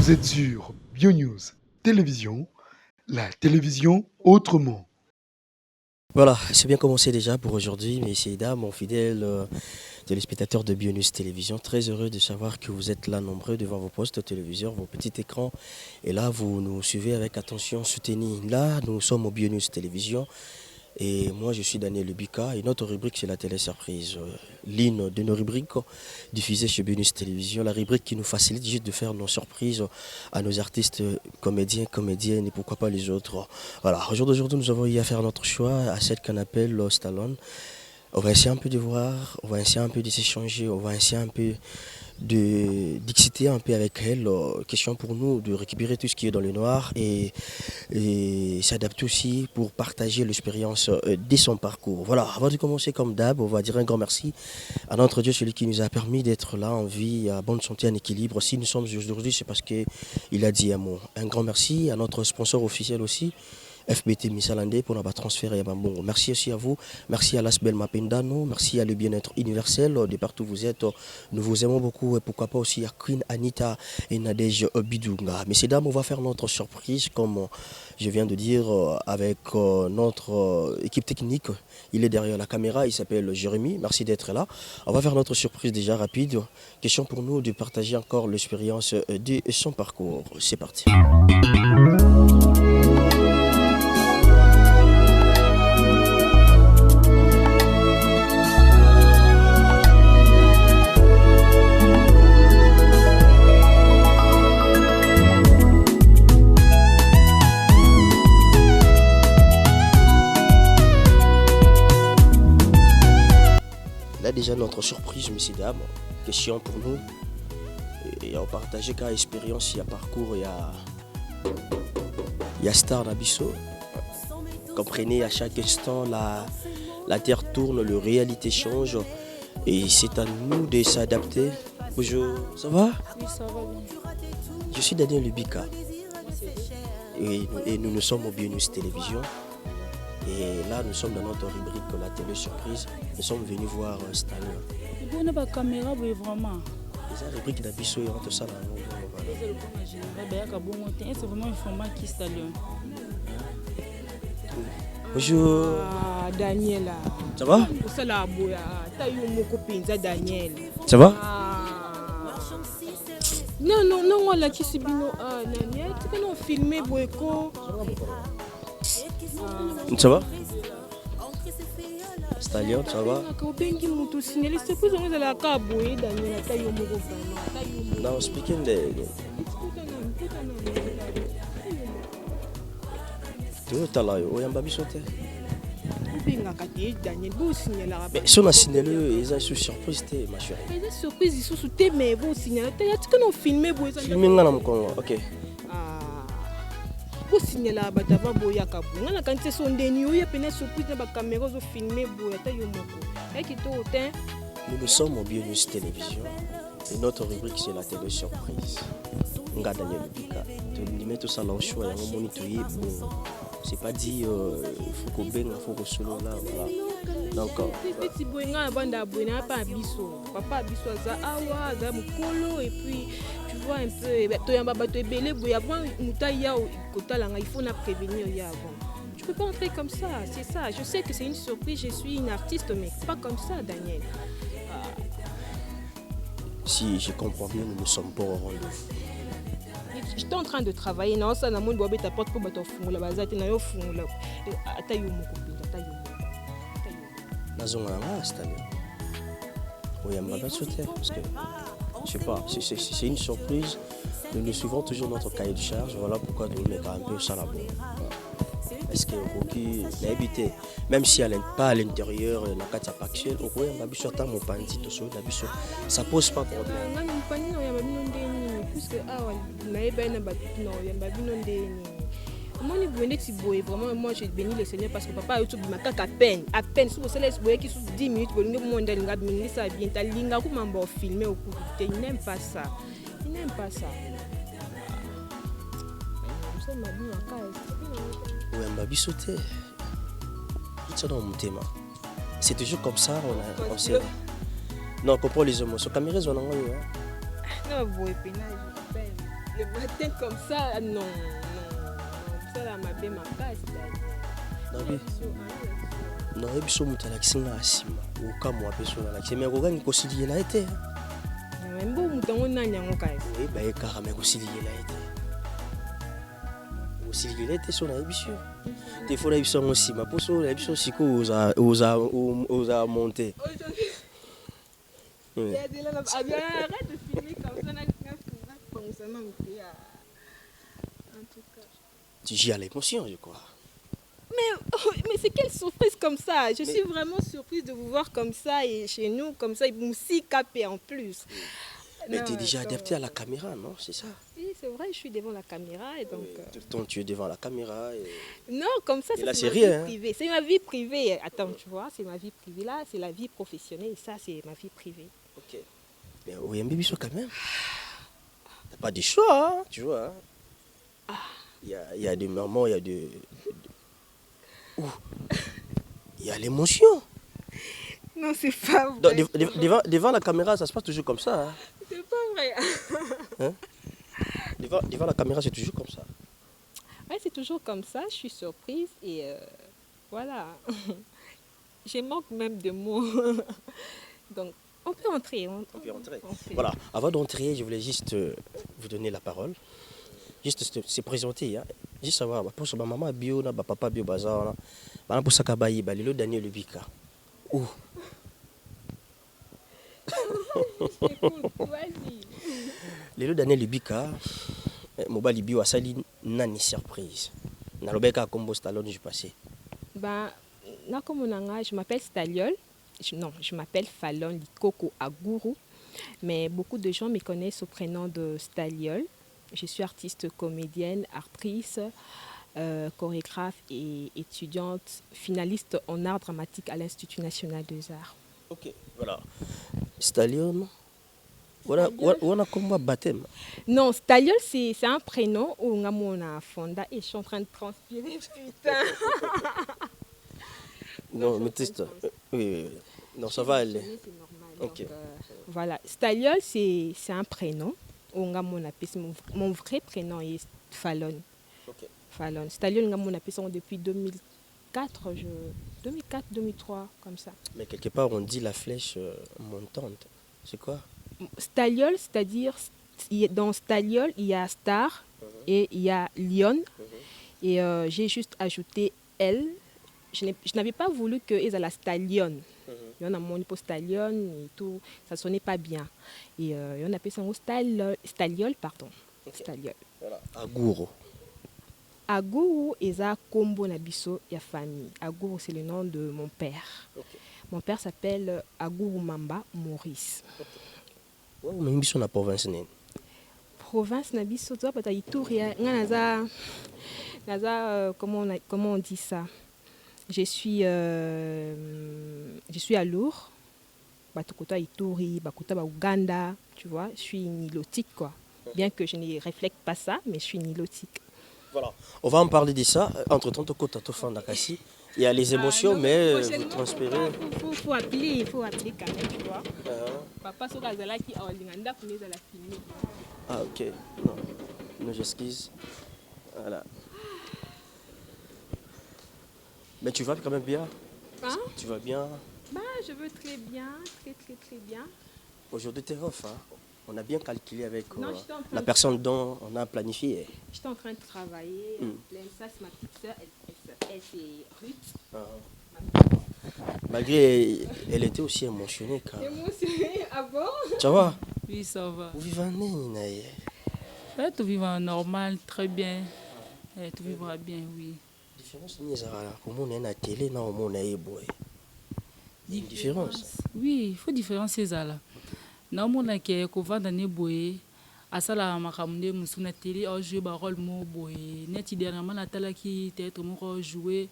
Vous êtes sur BioNews Télévision, la télévision autrement. Voilà, c'est bien commencé déjà pour aujourd'hui, messieurs et dames, mon fidèle téléspectateur de BioNews Télévision. Très heureux de savoir que vous êtes là nombreux devant vos postes téléviseurs, vos petits écrans. Et là, vous nous suivez avec attention soutenue. Là, nous sommes au BioNews Télévision. Et moi, je suis Daniel Lubika et notre rubrique, c'est la télé-surprise. L'une de nos rubriques diffusées chez BioNews Télévision, la rubrique qui nous facilite juste de faire nos surprises à nos artistes, comédiens, comédiennes et pourquoi pas les autres. Voilà, aujourd'hui, nous avons eu à faire notre choix à celle qu'on appelle Stallone. On va essayer un peu de voir, on va essayer un peu de s'échanger, on va essayer un peu d'exciter un peu avec elle. Question pour nous de récupérer tout ce qui est dans le noir et s'adapter aussi pour partager l'expérience de son parcours. Voilà, avant de commencer comme d'hab, on va dire un grand merci à notre Dieu, celui qui nous a permis d'être là en vie, à bonne santé, en équilibre. Si nous sommes aujourd'hui, c'est parce qu'il a dit un mot. Un grand merci à notre sponsor officiel aussi, FBT Misalandé pour notre transfert à Bambongo. Merci aussi à vous, merci à l'Asbel Mapendano, merci à le bien-être universel de partout où vous êtes. Nous vous aimons beaucoup et pourquoi pas aussi à Queen Anita et Nadège Bidunga. Messieurs, dames, on va faire notre surprise comme je viens de dire avec notre équipe technique. Il est derrière la caméra, il s'appelle Jérémy, merci d'être là. On va faire notre surprise déjà rapide. Question pour nous de partager encore l'expérience de son parcours. C'est parti. Là déjà notre surprise, messieurs dames, question pour nous. Et on partage quelle expérience, il y a parcours, il y a star Nabiso. Comprenez, à chaque instant, la terre tourne, la réalité change. Et c'est à nous de s'adapter. Bonjour, ça va? Oui, ça va bien. Je suis Daniel Lubika. Et nous sommes au BioNews Télévision. Et là, nous sommes dans notre rubrique la télé surprise. Nous sommes venus voir Stallone. On a une caméra, oui, vraiment. C'est la rubrique d'Abisso et tout ça. C'est vraiment un format qui Stallone. Bonjour. Ah, Daniel. Ça va? Daniel. Ça va? Non, on l'a qui c'est bien. Daniel, tu peux nous filmer, Boeko. Ça va? Stallion, ça va? Now speaking mais si on a signalé, ils ont surprise, ma chérie. Ils ont surprise, ils sont sous tes mais vous signalez. Tu as nous filmer, ok. Pour signaler la batava boya kabu ngana kanti sondeni oya pena surprise na caméra zo filmer boya ta yomoko et to autant. Nous sommes au BioNews Télévision et notre rubrique c'est la télé surprise. Nga Daniel Lubika tu mets tout ça là au choix et on monitorer bon c'est pas dit faut qu'on benga faut qu'on solo là voilà. Donc petit boyenga banda boyena pas biso papa biso za awa za mukolo et puis tu vois un peu to yamba bato ebele boya bon mutaya kotalanga il faut na prévenir ya avant. Tu peux pas entrer comme ça, c'est ça. Je sais que c'est une surprise, je suis une artiste mais pas comme ça Daniel. Si je comprends bien, nous ne sommes pas au rendez-vous. J'étais en train de travailler non ça na monde bobe ta porte pour bato fungula bazati na yo fungula ata yo moko pinda ata yo nazonga nga Stallone oyamba ba sauter parce que je sais pas c'est une surprise. Nous suivons toujours notre cahier de charge, voilà pourquoi nous mettons un peu ça là-bas. Est-ce que Rocky l'a habité, même si elle n'est pas à l'intérieur, la carte actuelle, au moins mon panty, ça pose pas de problème. Puisque vraiment moi j'ai béni le Seigneur parce que papa a YouTube ma à peine si vous savez qui sous 10 minutes pour le monde linga mingi ça bien ta linga ko mambo filmer au coup il n'aime pas ça. Il n'aime pas ça. C'est toujours comme ça, on sait. Non, on comprend les émotions. Caméra, on a non, vous Les matins comme ça, non, ça là m'a bien ma casse. Non, et puis son mutu alakisi nga asima okamwa mpe so nalakisi me akokangi kosilikela ye te Mbo mutu yango nani yango kasi. oyeba ye kaka me kosilikela ye te kosilikela ye te so nayebi so te fo nayebi so yango nsima mpo so nayebi so sikoyo oza monte. Arrête de filmer comme ça, fonctionnement. En tout cas. Tu gis à l'émotion, je crois. Mais c'est quelle surprise comme ça. Je suis vraiment surprise de vous voir comme ça et chez nous comme ça, ils si capé en plus. Mais tu es déjà adapté à la caméra, non? C'est ça? Oui, c'est vrai, je suis devant la caméra et donc. Tout le temps, tu es devant la caméra. Non, comme ça, et là, c'est c'est ma rien. vie privée. C'est ma vie privée. Attends, tu vois, c'est ma vie privée. Là, c'est la vie professionnelle et ça, c'est ma vie privée. Ok. Mais oui, un bébé quand même. T'as pas de choix, hein, tu vois. Il y a des moments, il y a de... Il y a l'émotion. Non, c'est pas vrai. Devant la caméra, ça se passe toujours comme ça. Hein. C'est pas vrai. Hein? Devant la caméra, c'est toujours comme ça. Ouais, c'est toujours comme ça. Je suis surprise et voilà. Je manque même de mots. Donc, on peut entrer. On peut entrer. On fait. Voilà. Avant d'entrer, je voulais juste vous donner la parole. Juste se présenter. Hein. Juste savoir, pour ma maman bio, papa bio, bazar, pour ça kabayi, balilo Daniel Lubika. Où? Écoute, vas-y. Lelo Daniel Lubika, mobali bio asali nani surprise. Nalobeka kombo Stallone je passé. Ben, là comme je m'appelle Staliol. Non, je m'appelle Fallon Likoko Aguru, mais beaucoup de gens me connaissent au prénom de Staliol. Je suis artiste comédienne, actrice, chorégraphe et étudiante, finaliste en art dramatique à l'Institut national des arts. Ok, voilà. Stalion, on a combat baptême. Non, Staliol, c'est un prénom où on a fonda et je suis en train de transpirer, putain. Non, mais teste. Oui. Non, ça va aller. C'est normal. Ok. Donc, voilà, Staliol, c'est un prénom. Mon vrai prénom est Fallon. Okay. Fallon. Staliol, on appelle ça depuis 2004, 2004-2003, comme ça. Mais quelque part, on dit la flèche montante. C'est quoi? Staliol, c'est-à-dire, dans Staliol, il y a Star et il y a Lion. Et j'ai juste ajouté L. Je n'avais pas voulu qu'ils aient la Stallion. Il y en a mon Stallion et tout, ça ne sonnait pas bien. Et on appelle ça Staliol, pardon. Okay. Staliol. Voilà. Aguru. Aguru est un combo nabiso ya famille. Aguru, c'est le nom de mon père. Okay. Mon père s'appelle Aguru Mamba Maurice. Okay. Mais il y a province nene. Province nabiso, tu vois, peut-être Ituri. Comment on dit ça? Je suis à Lourdes, Batukota Ituri, Bakuta Uganda, tu vois, je suis nilotique quoi. Bien que je ne reflète pas ça, mais je suis nilotique. Voilà, on va en parler de ça. Entre-temps, il y a les émotions, non, mais vous transpirez. Il faut appeler quand même, tu vois. Papa Sokazala qui a l'inganda pour nous à la filmer. Ah ok, non, j'excuse. Voilà. Mais tu vas quand même bien? Hein? Tu vas bien? Bah, je veux très bien, très bien. Aujourd'hui, tu es off, hein? On a bien calculé avec la personne dont on a planifié. J'étais en train de travailler. Ça, c'est ma petite soeur, elle c'est Ruth. Malgré, elle était aussi émotionnée. Émotionnée? Ah bon? Ça va? Oui, ça va. Vous vivez en Ninaï? Tout vivant normal, très bien. Tout vivra bien, oui. Différence. Oui, il faut différencier ça là. Naomona ke kovanda ne boye asala makamde musuna télé au jouer ba rôle mo boye net dernièrement la tala qui théâtre mo jouer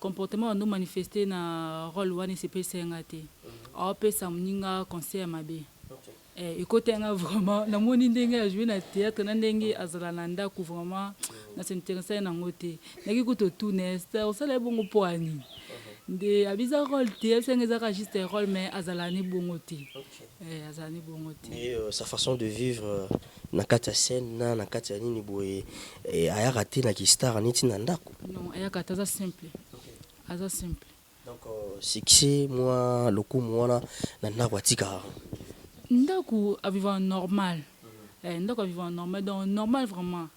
comportement no manifester na rôle wana CP ngate au pesa mninga conseil mabe et côté nga vraiment na moni ndenge jouer na théâtre na ndenge azala nanda ku vraiment na s'intéresser na ngote naki kuto tourner ça osala bongo poani de abiza rôle théâtre ngeza juste rôle mais azala ni bongo te. Et sa façon de vivre, na kati ya scène na kati ya nini boye ayaka te na kistar neti na ndako. Non, ayaka te aza simple. Aza simple. Donc succès moi loku mwana na ndako atika. Ndako a vivre normal. Ndako a vivre normal, donc normal vraiment.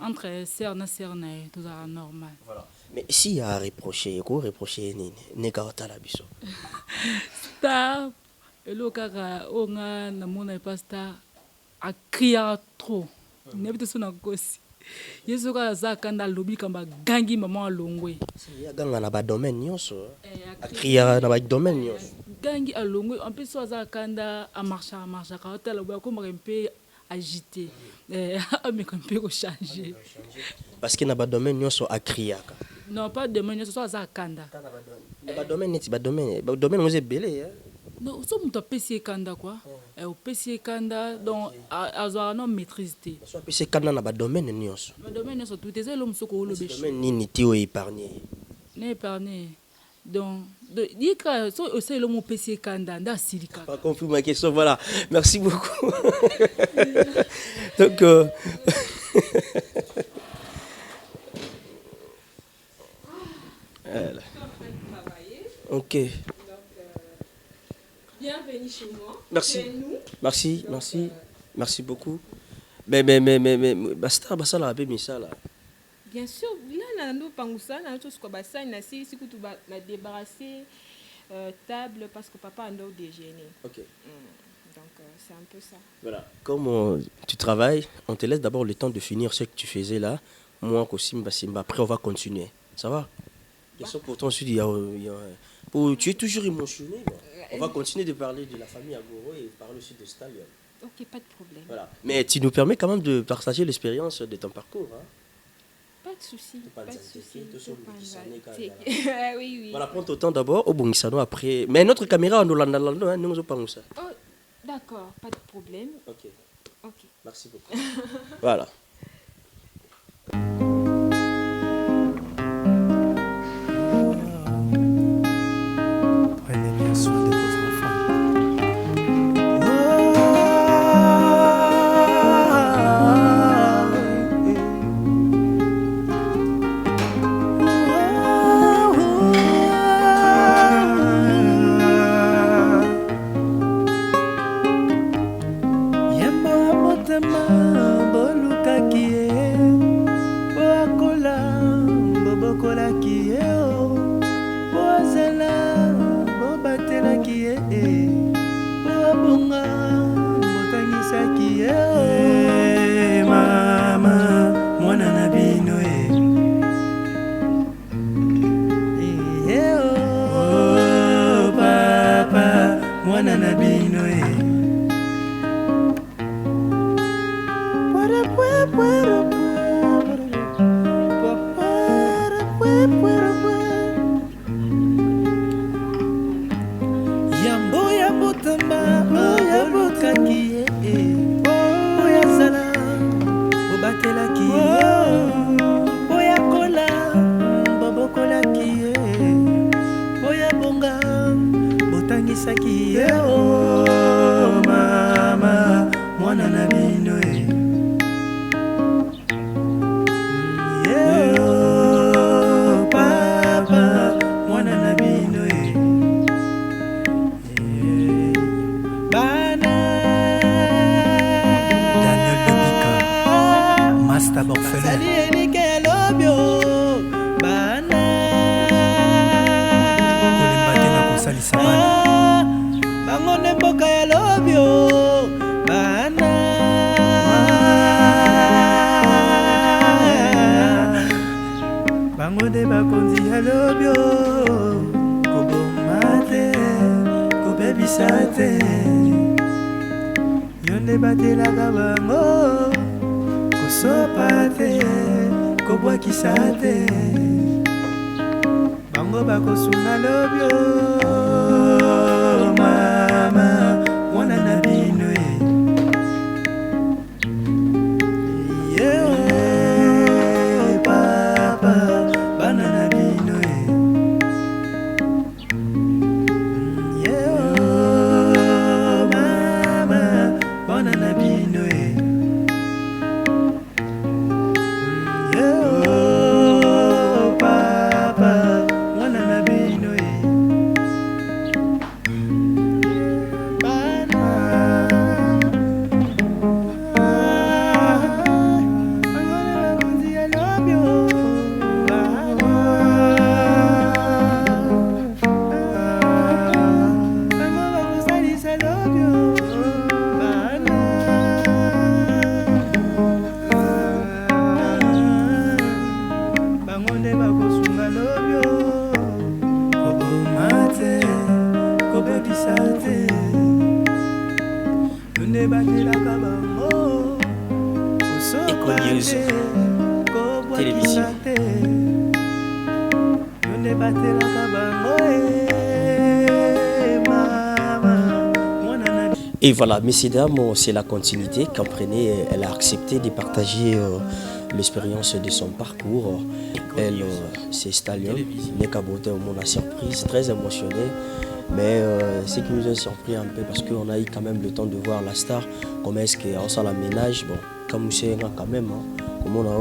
Entre sœur na sœur na tout ça normal. Voilà. Mais si y a reproché, quoi reprocher nini? Nekata la biso. Star, le kaka onga na mona pas star a crier trop. N'habite son akosi. Yesu ka za kanda lobi kamba gangi maman alongwe. Si ya ganga na ba domaine nyonso. A crier na ba domaine nyonso. Gangi alongwe en plus so za kanda a marcher ka hôtel ba ko un peu agité. Mais un peu changer. Parce que na ba domaine nyonso a crier. Non, pas de domaine, so za kanda. Ba domaine neti ba domaine vous belé hein. Non, so muto PC kanda quoi. Au PC kanda donc azo non maîtrise té. So PC kanda na ba domaine nyonso. Ba domaine so tout ezelo musoko lo beshi. Domaine nini ti o épargner. Ne épargner. Donc dika so oselo mo PC kanda nda silika. Pas compris ma question, voilà. Merci beaucoup. Donc ok. Bienvenue chez moi. Merci. Chez nous. Merci, Donc, merci. Merci beaucoup. Mais basta la abe misala. Bien sûr, là, nous pangousa, na tout ce qu'on va ça, na si tu vas débarrasser table parce que papa a nous déjeuner. Ok. Donc c'est un peu ça. Voilà. Comme tu travailles, on te laisse d'abord le temps de finir ce que tu faisais là. Moi, Simba, après on va continuer. Ça va? Question pour toi ensuite, tu es toujours émotionné. Bon. On va continuer de parler de la famille Agoro et parler aussi de Stallion. Ok, pas de problème. Voilà. Mais tu nous permets quand même de partager l'expérience de ton parcours. Hein? Pas de souci. Pas de souci. Oui, oui. Voilà, prends ton temps d'abord au Bongisano après. Mais notre caméra, nous l'avons, nous nous parlons ça. Oh, d'accord, pas de problème. Ok. Ok. Merci beaucoup. Voilà. Prenez bien soin de vos enfants. Yembo motema bolukaki ye, boakola bobokolaki ye, bozela bobatelaki ye, boabonga botangisaki ye. Mama mwana na bino oh papa mwana na bino Yambo ya botamba ya bokaki ye oya zala obatelaki ye oya kola bobokolaki ye oya bonga botangisaki ye oh mama mwana na bino oh papa mwana na bino Daniel Lebika, Master Borfelin. Kolembate na kosalisa bana. Bango ne mboka ya lobio bana. Bango de bakonzi ya lobio koboma te kobebisa te. Yonde batelaka bango kosopa te kobwakisa te. Bango bakosunga lobio mama mwana na bino papa bana na bino mama bana na bino News Télévision. Et voilà, messieurs dames, c'est la continuité. Comprenez, elle a accepté de partager l'expérience de son parcours. Elle, c'est Stallion, Nekabote, on a surprise, très émotionné. Mais ce qui nous a surpris un peu, parce qu'on a eu quand même le temps de voir la star, comment est-ce qu'on s'en la ménage. Bon, comme c'est quand même, hein, comme on a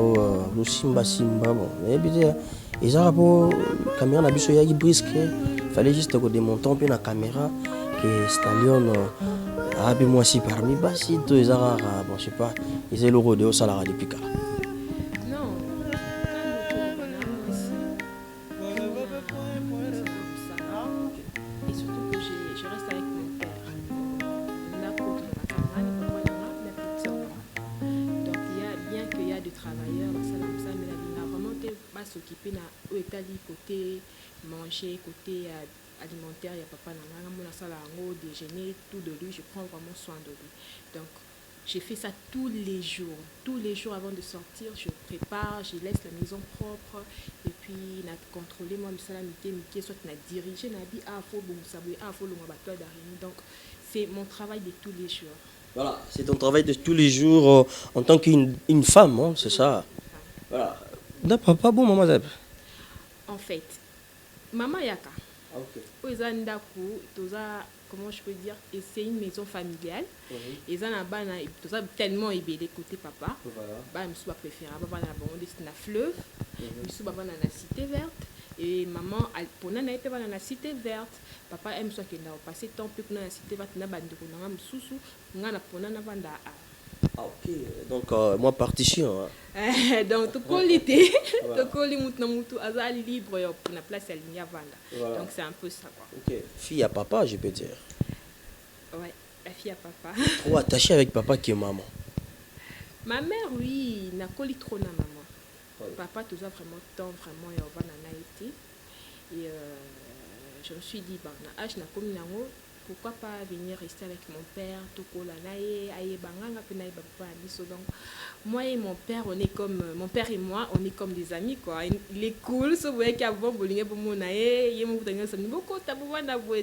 le Simba, bon. Mais bien, ils ont la caméra, il brisque. Il fallait juste démonter un peu la caméra, que Stallion. Ah, puis moi aussi parmi Bassi, tous les arabes, bon, je sais pas, ils ont le rodéo au salaire depuis quand. Non, et surtout que je reste avec mon père. Donc bien qu'il y a des travailleurs, mais il a vraiment pas s'occuper de l'état côté manger, côté alimentaire, il y a papa dans salle au déjeuner, tout de lui, je prends vraiment soin de lui. Donc j'ai fait ça tous les jours avant de sortir, je prépare, je laisse la maison propre et puis na contrôler moi misala mité soit na diriger na bi faut bon sabouer faut le bateau d'arrêt. Donc c'est mon travail de tous les jours. Voilà, c'est ton travail de tous les jours en tant qu'une femme, hein, c'est ça. Voilà. Da papa bon maman Zeb. En fait, maman Yaka. Ok. Comment je peux dire, et c'est une maison familiale. Et ça n'a pas tellement ébélé côté papa. Bah, je suis préférable. Papa n'a pas de fleuve. Je suis papa dans la cité verte. Et maman, pour nous, été dans la cité verte. Papa aime ça qu'il a passé tant plus que dans la cité verte. N'a pas de qu'on a sous n'a pour nous n'a pas d'art. Ah ok, donc moi partition. Hein. Donc tout qualité, tout qualité mutu azali libre pour la place à ligne vanda. Donc c'est un peu ça quoi. Ok, fille à papa je peux dire. Ouais, la fille à papa. Trop attachée avec papa qui est maman. Ma mère oui, n'a collé trop na maman. Ouais. Papa tout ça vraiment temps vraiment et on va na été. Et je me suis dit bah na âge na comme nango. Pourquoi pas venir rester avec mon père, donc moi et mon père, on est comme mon père et moi, on est comme des amis quoi. Il est cool, ce voyez qu'avant boulingue pour mon aïe, il me beaucoup tabou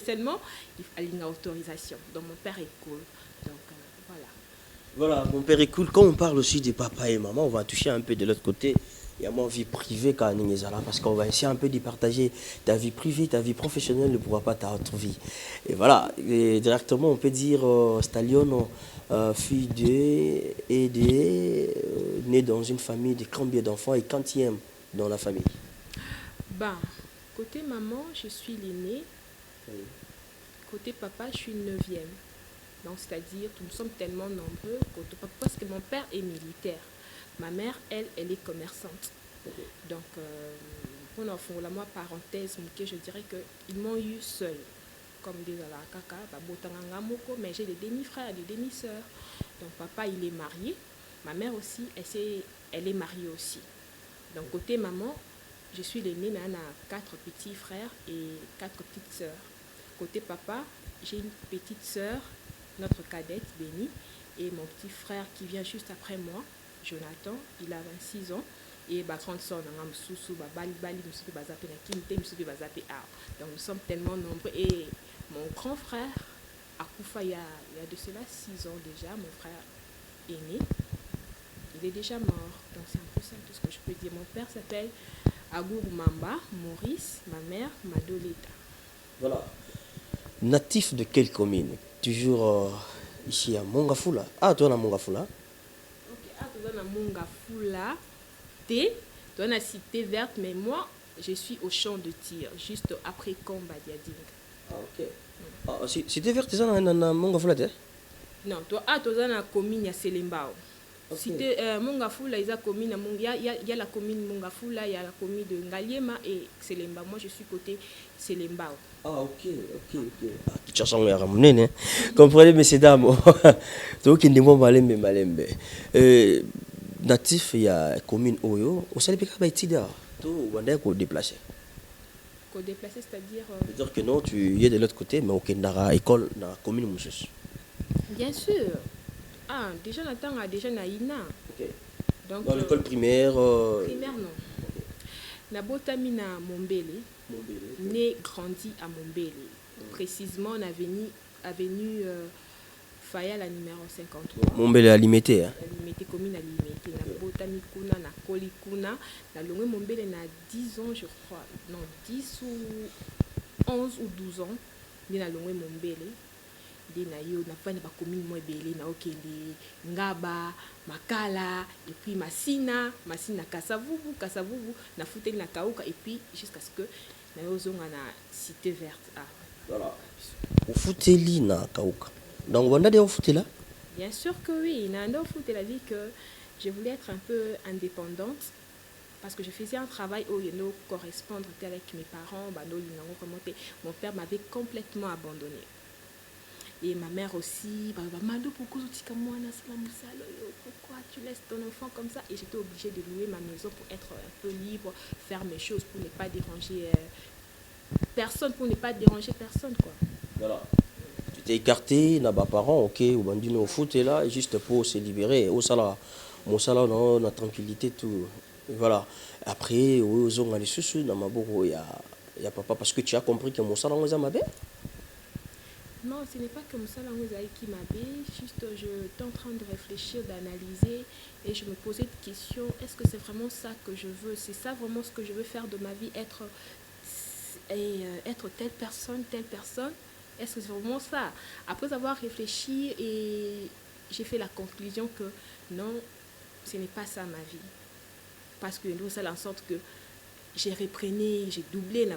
seulement il a une autorisation. Donc mon père est cool. Donc voilà. Voilà, mon père est cool. Quand on parle aussi de papa et maman, on va toucher un peu de l'autre côté. Il y a mon vie privée quand on est là, parce qu'on va essayer un peu de partager ta vie privée, ta vie professionnelle ne pourra pas ta autre vie. Et voilà, et directement on peut dire Stallion, fille née dans une famille de combien d'enfants et quantième dans la famille? Bah, côté maman, je suis l'aînée. Oui. Côté papa, je suis 9e. Donc c'est-à-dire, nous sommes tellement nombreux, parce que mon père est militaire. Ma mère, elle est commerçante. Donc, pour la moi parenthèse, je dirais qu'ils m'ont eu seul. Comme des alakaka, mais j'ai des demi-frères, des demi-sœurs. Donc, papa, il est marié. Ma mère aussi, elle est mariée aussi. Donc, côté maman, je suis l'aînée, mais on a 4 petits frères et 4 petites sœurs. Côté papa, j'ai une petite sœur, notre cadette, Béni, et mon petit frère qui vient juste après moi. Jonathan, il a 26 ans et ma grande soeur, donc nous sommes tellement nombreux et mon grand frère, Akoufa, il y a de cela 6 ans déjà, mon frère aîné, il est déjà mort, donc c'est un peu ça tout ce que je peux dire. Mon père s'appelle Agourou Mamba, Maurice, ma mère, Madoleta. Voilà. Natif de quelle commune? Toujours ici à Mongafula. Ah, toi à Mongafula? Dans Mongafula, dans la cité verte, mais moi, je suis au champ de tir, juste après Komba Diading. Ah, ok. Ah, cité verte, c'est ça dans Mongafula? Non, toi, dans la commune, il y a Selembao. Cité Mongafula, il y a la commune Mongafula, il y a la commune de Ngaliema et Selembao. Moi, je suis côté Selembao. Ah, ok. Tu as son ramené, comprenez, messieurs, dames. Donc, il n'y a pas de malembe. Natif, il y a la commune Oyo. Au sein de Pékaba, tu es déplacé. Déplacé, c'est-à-dire. C'est-à-dire que non, tu es de l'autre côté, mais au Kendara, école dans la commune Moussous. Bien sûr. Ah, déjà, Nathan a déjà Naïna. Ok. Donc, Dans l'école primaire. primaire, non. Nabotami na Mombele, né, grandi à Mombele. Précisément, on avenue Faya, la numéro 53. Mombele à limité. Hein. Limité, commune à limité. Nabotami kuna, na Koli kuna. Na Longwe Mombele, na 10 ans, je crois. Non, 10 ou 11 ou 12 ans. Na Longwe Mombele. Na yo na fani ba commune mo ebele na okende Ngaba, Makala et puis Masina Kasavubu na futeli na Kauka et puis jusqu'à ce que na yo zonga na cité verte. Ah voilà. Au futeli na Kauka. Donc on a des futela? Bien sûr que oui, na ndo futela dit que je voulais être un peu indépendante parce que je faisais un travail où il ne correspondre avec mes parents, mon père m'avait complètement abandonné. Et ma mère aussi, pourquoi tu laisses ton enfant comme ça? Et j'étais obligée de louer ma maison pour être un peu libre, faire mes choses pour ne pas déranger personne, quoi. Voilà. Tu t'es écarté, n'a pas parents, ok, ou bandino au foot est là, juste pour se libérer. Au salon, mon salon, non, la tranquillité, tout. Et voilà. Après, aux hommes, les sous, dans ma bourre, il y a papa, parce que tu as compris que mon salon, on m'a. Non, ce n'est pas comme ça qui m'avait. Juste, j'étais en train de réfléchir, d'analyser et je me posais des questions. Est-ce que c'est vraiment ça que je veux? C'est ça vraiment ce que je veux faire de ma vie? Être telle personne? Est-ce que c'est vraiment ça? Après avoir réfléchi, et j'ai fait la conclusion que non, ce n'est pas ça ma vie. Parce que nous, ça en sorte que j'ai repris, j'ai doublé la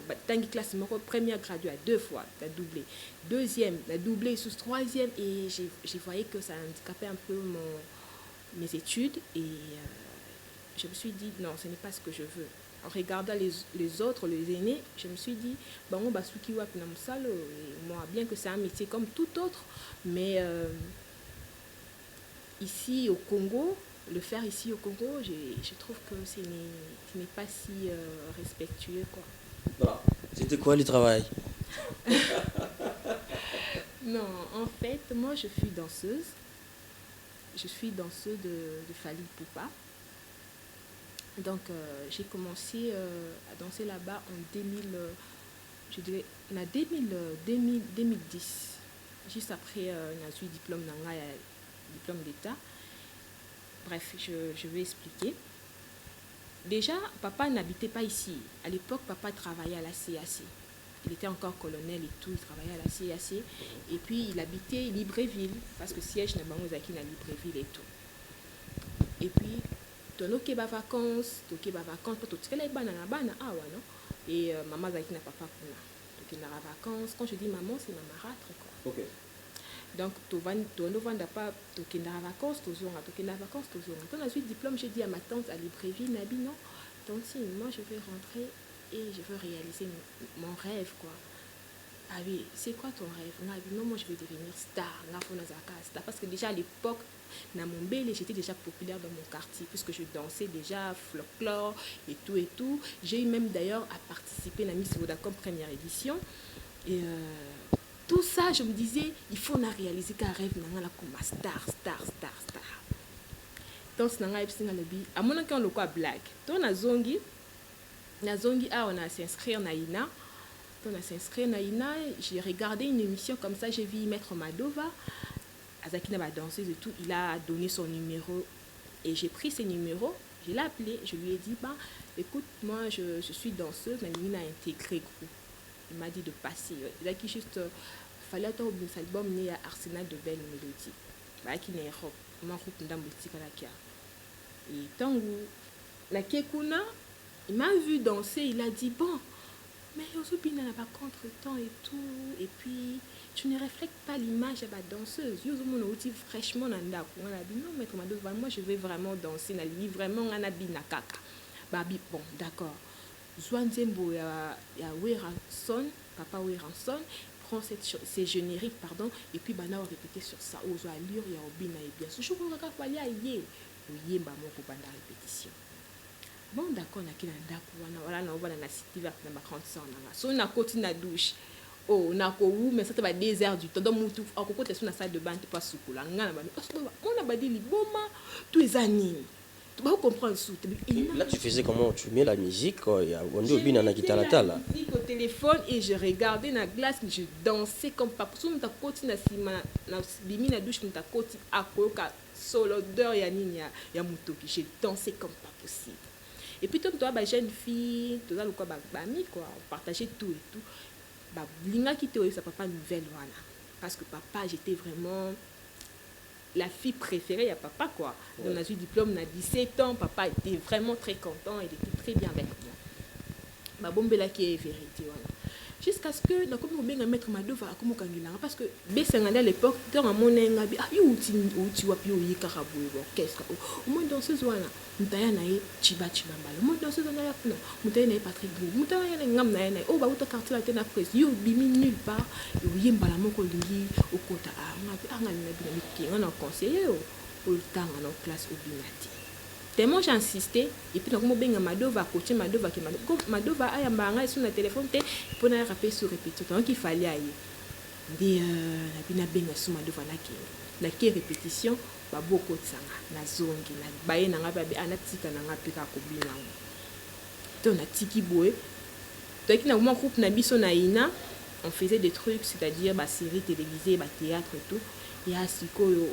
classe première graduée 2 fois, j'ai doublé. Deuxième, j'ai doublé sous troisième et j'ai voyé que ça handicapait un peu mes études et je me suis dit non, ce n'est pas ce que je veux. En regardant les autres, les aînés, je me suis dit moi, bien que c'est un métier comme tout autre, mais ici au Congo, le faire ici au Congo, je trouve que ce n'est pas si respectueux, quoi. Voilà. C'était quoi le travail? Non, en fait, moi je suis danseuse. Je suis danseuse de Fally Ipupa. Donc j'ai commencé à danser là-bas en 2010. Juste après j'ai eu diplôme d'État. Bref, je vais expliquer. Déjà, papa n'habitait pas ici. À l'époque, papa travaillait à la CAC. Il était encore colonel et tout, il travaillait à la CAC. Et puis, il habitait Libreville, parce que siège n'a pas à Libreville et tout. Et puis, ton ok ba vacances, et maman Zaki n'a papa pour là. Donc, vacances. Quand je dis maman, c'est ma marâtre, quoi. Ok. Donc, tu ne vas pas en vacances, tu vas en vacances. Quand on a eu le diplôme, j'ai dit à ma tante à Libreville, Nabi, non, tante, moi je vais rentrer et je veux réaliser mon rêve, quoi. Ah oui, c'est quoi ton rêve? Non, moi je vais devenir star. Parce que déjà à l'époque, dans mon Mombele, j'étais déjà populaire dans mon quartier, puisque je dansais déjà folklore et tout. J'ai eu même d'ailleurs à participer à la Miss Vodacom première édition. Et tout ça, je me disais, il faut réaliser qu'un rêve comme star. Donc, c'est à mon avis, on a blague. Donc, on a zongi, on a s'inscrit en Aïna. On a s'inscrit en Aïna. J'ai regardé une émission comme ça, j'ai vu Maître Madova. Azakina va danser et tout. Il a donné son numéro. Et j'ai pris ses numéros. Je l'ai appelé. Je lui ai dit, écoute, moi, je suis danseuse. Il a intégré le groupe. Il m'a dit de passer. Il a juste fallait attendre un album né à Arsenal de belles mélodies. Qui n'est rock. Moi, rock dans boutique à la kia. Et tant que la Kekuna, il m'a vu danser. Il a dit bon, mais Yosubi n'a pas contre-temps et tout. Et puis, tu ne reflètes pas l'image de la danseuse. Yosubi n'a fraîchement dans la cour. On a dit non, maître Madova, moi je vais vraiment danser. On a dit vraiment, on a dit nakaka. Bon, d'accord. Zwanzembo, il y a Weranson, papa Weranson, prend ces génériques, et puis on répété sur ça. Aux allures, il y a Obina et bien. Ce jour, on a fallu aller. Il y a une répétition. Bon, d'accord, on a la cité verte, on a 30 ans. On a côté la douche. Oh, on a où, mais ça va 2 heures du temps. Donc, on a côté sur la salle de bain, tu pas sous là. On a dit, bon, tous les années. tu vas comprendre sous. Là, tu faisais comment? Tu mets la musique, il y a on dit au bina na guitare là. Musique au téléphone et je regardais la glace, je dansais comme pas. Parce que je côté na sima na bimi na douche, je côté à koyoka solo d'heure ya nini ya mutoki. J'ai dansé comme pas possible. Et puis toi, bah jeune fille, tout ça le quoi bah ami quoi, on partageait tout et tout. Bah linga qui te sa papa nouvelle voilà. Parce que papa, j'étais vraiment la fille préférée à papa quoi. Donc on a eu diplôme à 17 ans, papa était vraiment très content, il était très bien avec moi. Bah bombe là qui est vérité voilà. Jusqu'à ce que na comme on bien mettre ma dova comme kangila parce que B50 à l'époque dans mon nga bi ah uti wapi oyi karabu orchestre au moins dans ce zone là mutaya na ye chiba mbala moi dans ce zone là non mutaya na Patrick Gou mutaya na ngam na ye oh ba uta quartier la tena presse yo bimi nulle part yo yembala moko lingi okota ah ngapi anga na bi na ki on a conseiller au temps en classe au binati. Tellement j'ai insisté et puis donc moi benga Madova coacher Madova qui Madova aya mbanga sur le téléphone te pour na rappeler sur répétition donc il fallait aller des na bina benga sur Madova na qui répétition ba boko tsanga na zongi na baye na nga ba anatika na nga pika ko bina to na tiki boy donc na moi groupe na biso na ina on faisait des trucs c'est-à-dire ba série télévisée ba théâtre et tout et à sikoyo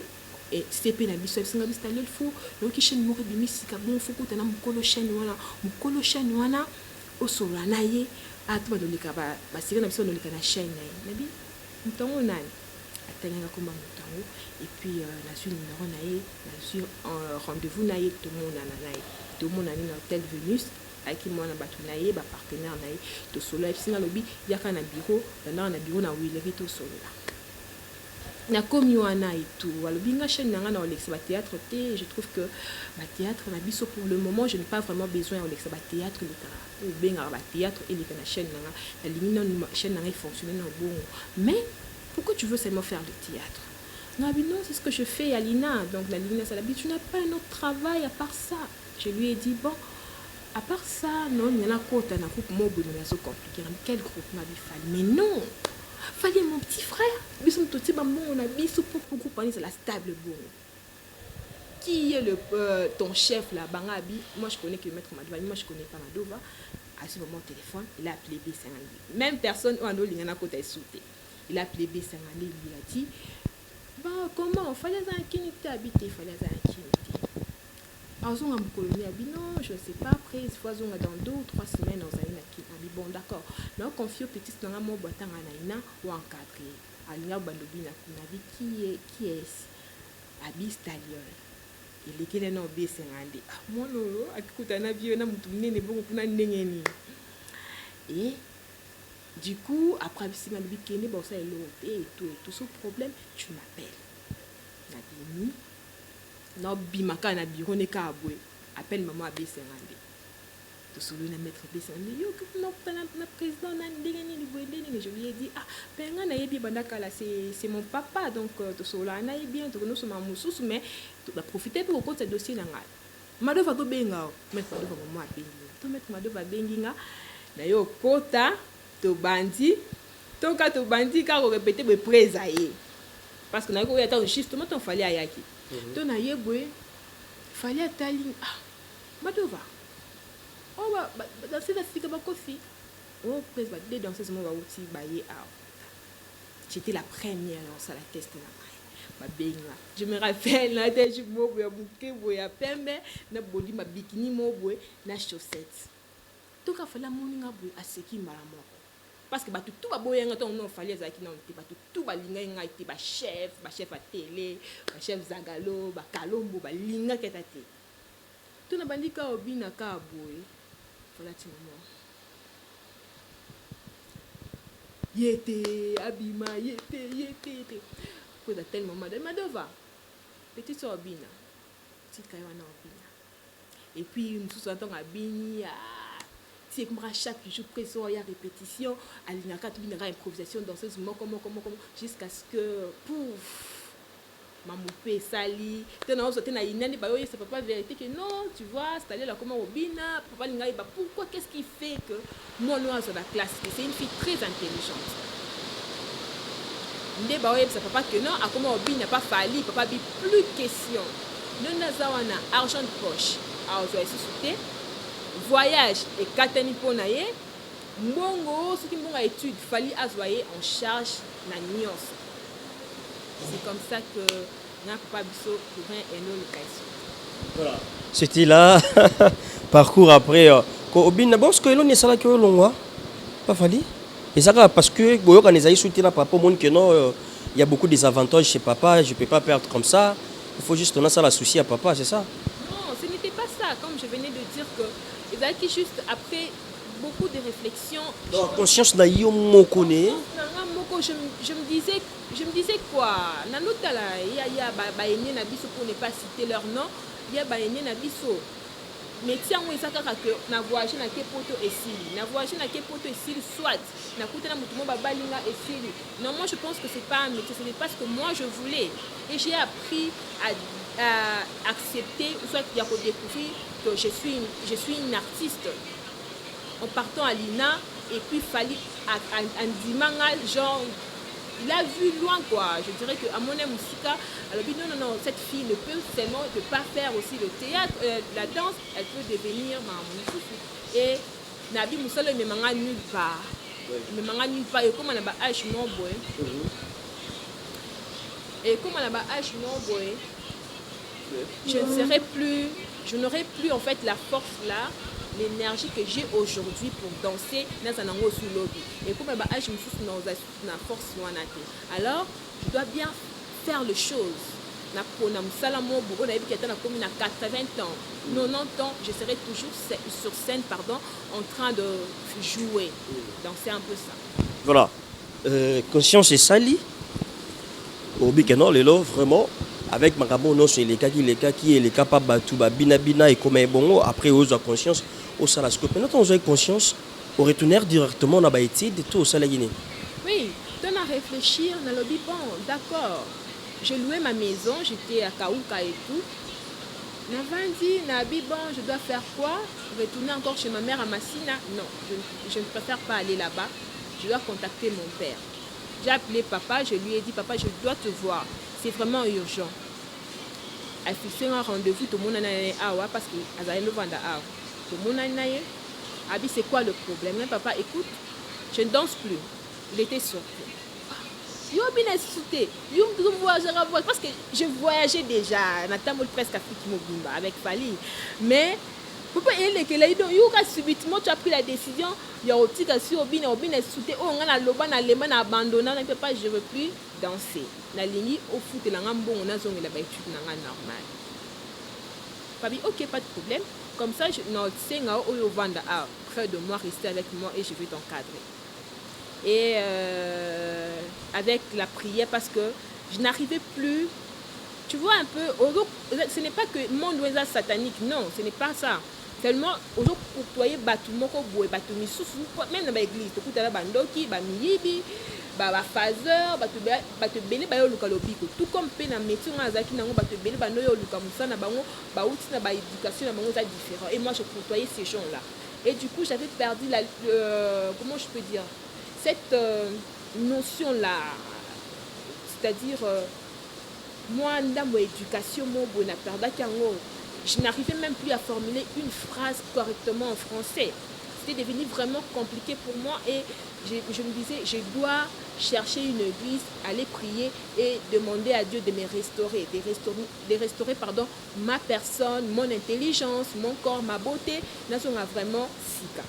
et CP na biso singa installer le fou donc chaîne moko de musique bon fou kutana mukolo chaîne wana o solo na ye atwa do lika ba série na biso do lika na chaîne na bi ntongo nani atanga comme ntongo et puis la suite numéro na ye la suite rendez-vous na ye tout monde na hôtel Venus avec moi na batu na ye ba partenaire na ye to solo singa lobi yaka na bureau na Willery to solo là na komi wana et tout alors binga chaîne nanga na Olex ba théâtre je trouve que ba théâtre na biso pour le moment je n'ai pas vraiment besoin Olex ba théâtre ou benga ba théâtre et les chaîne nanga la ligne chaîne nanga fonctionner na bon mais pourquoi tu veux seulement faire le théâtre non c'est ce que je fais à l'INA donc la ligne ça l'habitude tu n'as pas un autre travail à part ça je lui ai dit bon à part ça non il y en a quoi t'as na groupe mobile mais c'est compliqué quel groupe m'a dit mais non fallait mon petit frère biso mtoti maman on a biso pour groupe c'est la stable bon qui est le ton chef là bangabi moi je connais que maître Madova moi je connais pas Madova à ce moment téléphone il a appelé B50 même personne on a lingana côté sauté il a appelé B50 il lui a dit bah comment fallait un kinité habité fallait un kinité azonga mkoloni abi non je sais pas après il faut azonga dans 2 ou 3 semaines dans une abi bon d'accord donc confie au petit nanga mo botanga na ina ou encadré alinga bandobi na kunabi qui est abi stallion il est kele na B50 ah mono akikuta bio na mutu nene bongo kuna ndengeni et du coup après bisima lobi kene bon ça et tout ce problème tu m'appelles na bini na bimaka na bureau ne ka abwe appelle maman B50 to solo na maître B50 yo que na président na ndengeni libwendeni je lui ai dit ah penga na yebi bandaka là c'est mon papa donc to solo na yebi bien to nous sommes mususu mais to va profiter pour compte ce dossier na nga Madova to benga maître Madova maman bengi to maître Madova benginga na yo kota to bandi to ka to bandi ka ko répéter be présaye parce que na ko ya ta justement ton fallait ayaki to na yebwe fallait atali ah Madova oh ba dans cette afrique ba kofi oh prise ba des danseuses mo ba outi ba ye ah j'étais la première dans ça la test na ba benga je me rappelle na tête mo boya buke boya pembe na body ma bikini mo boy na chaussettes to ka fallait moninga boy aseki malamo parce que batu tout ba boyenga to no fallait za ki na te batu tout ba linga nga ite ba chef à télé ba chef Zagalo ba Kalombo ba linga ketate to na bandika obina ka boy voilà ti maman yete abima yete pour da tel maman de Madova petite so obina petite kaywa na obina et puis nous sous entend abini c'est comme chaque jour présent il y a répétition à l'inaka tout bien improvisation danseuse comment jusqu'à ce que pouf mamoupé sali tena ozo tena inani ba yo c'est pas vérité que non tu vois c'est allé là comment obina papa linga ba pourquoi qu'est-ce qui fait que moi non à la classe c'est une fille très intelligente ndé ba yo c'est papa que non à comment obina pas fali papa bi plus question non nazawana argent de poche azwa lisusu te voyage ekatani mpo na ye mbongo soki mbongo ya étude fali azwa ye en charge na nyonso. C'est comme ça que na papa biso Louvain Eno Lukaso. Voilà. C'était là parcours après obina bon ce que l'on est ça là que longwa pas fali et ça parce que boyoka les aïe soutenir papa monde que non il y a beaucoup des avantages chez papa, je peux pas perdre comme ça. Il faut juste donner ça la souci à papa, c'est ça? Non, ce n'était pas ça. Comme je venais de dire que les acquis juste après beaucoup de réflexions. Donc, conscience na yo moko ne. Je me disais quoi? Nanotala il y a baéné na biso pour ne pas citer leur nom. Il y a baéné na biso. Mais tiens moi ça kaka que na voyage na kepoto esili. Na voyage na kepoto esili soit na kuta na mutumo babalinga esili. Non, moi je pense que c'est pas un métier, ce n'est pas ce que moi je voulais. Et j'ai appris à accepter soit à découvrir que je suis une artiste. En partant à l'INA et puis fallait à Ndimanga genre il a vu loin quoi. Je dirais que à mon musica alors non cette fille ne peut seulement ne pas faire aussi le théâtre la danse, elle peut devenir ma et Nabi Moussala me manga nulle part. Me manga nulle part et comme on a ba âge non boy. Et comme on a ba âge non boy. Je n'aurai plus en fait la force là, l'énergie que j'ai aujourd'hui pour danser dans un angle sous lobby. Et comme je me suis dans la force alors je dois bien faire les choses. Na pona musala mo bugo na yebi keta na komi na 80 ans, 90 ans, je serai toujours sur scène en train de jouer. Donc c'est un peu ça. Voilà. Conscience et sali. Au Bikeno lelo vraiment avec makambo non c'est les cas qui est les capable batu ba bina et comme bon après aux conscience au salascope. Maintenant on a conscience au retourner directement dans ba étude tout au salagine. Oui, tu as réfléchir dans le bon, d'accord. J'ai loué ma maison, j'étais à Kaouka et tout. Navandi, Nabi, bon, je dois faire quoi? Retourner encore chez ma mère à Massina? Non, je ne préfère pas aller là-bas. Je dois contacter mon père. J'ai appelé papa, je lui ai dit, papa, je dois te voir. C'est vraiment urgent. Elle fixé un rendez-vous, tout le monde a parce que Azaïno Vanda a. Tout le monde a Abi, c'est quoi le problème? Mais papa, écoute, je ne danse plus. Il était surpris. Yo bien sauté. Yo parce que je voyageais déjà, notamment presque Afrique Mobimba avec Fali. Mais pourquoi il est que là yo subitement tu as pris la décision, il y a aussi que si obine sauté, oh on a loba na lema na abandonné, na papa je veux plus danser. Na ligne au foot la ngambo on a zongi la ba étude na normal. Papi OK, pas de problème. Comme ça je non senga au vanda a près de moi rester avec moi et je vais t'encadrer. Et avec la prière parce que je n'arrivais plus, tu vois un peu, ce n'est pas que mon doigt satanique, non, ce n'est pas ça. Tellement, aujourd'hui, côtoyer Batumoko Boé, Batumisou, même dans l'église, tu écoutes là, Bandoki, Bamiyibi, Bafazer, Batubele, Bayolukalobiko. Tout comme Pena métier, on a Zaki Nango, Batubele, Banoyo Lukamusa, Nabango, Baouti, Éducation, Nabango, c'est différent. Et moi, je côtoyais ces gens-là. Et du coup, j'avais perdu la. Comment je peux dire? Cette notion-là, c'est-à-dire, moi, dans mon éducation, je n'arrivais même plus à formuler une phrase correctement en français. C'était devenu vraiment compliqué pour moi et je me disais, je dois chercher une église, aller prier et demander à Dieu de me restaurer, de restaurer ma personne, mon intelligence, mon corps, ma beauté. Nous sommes vraiment sika.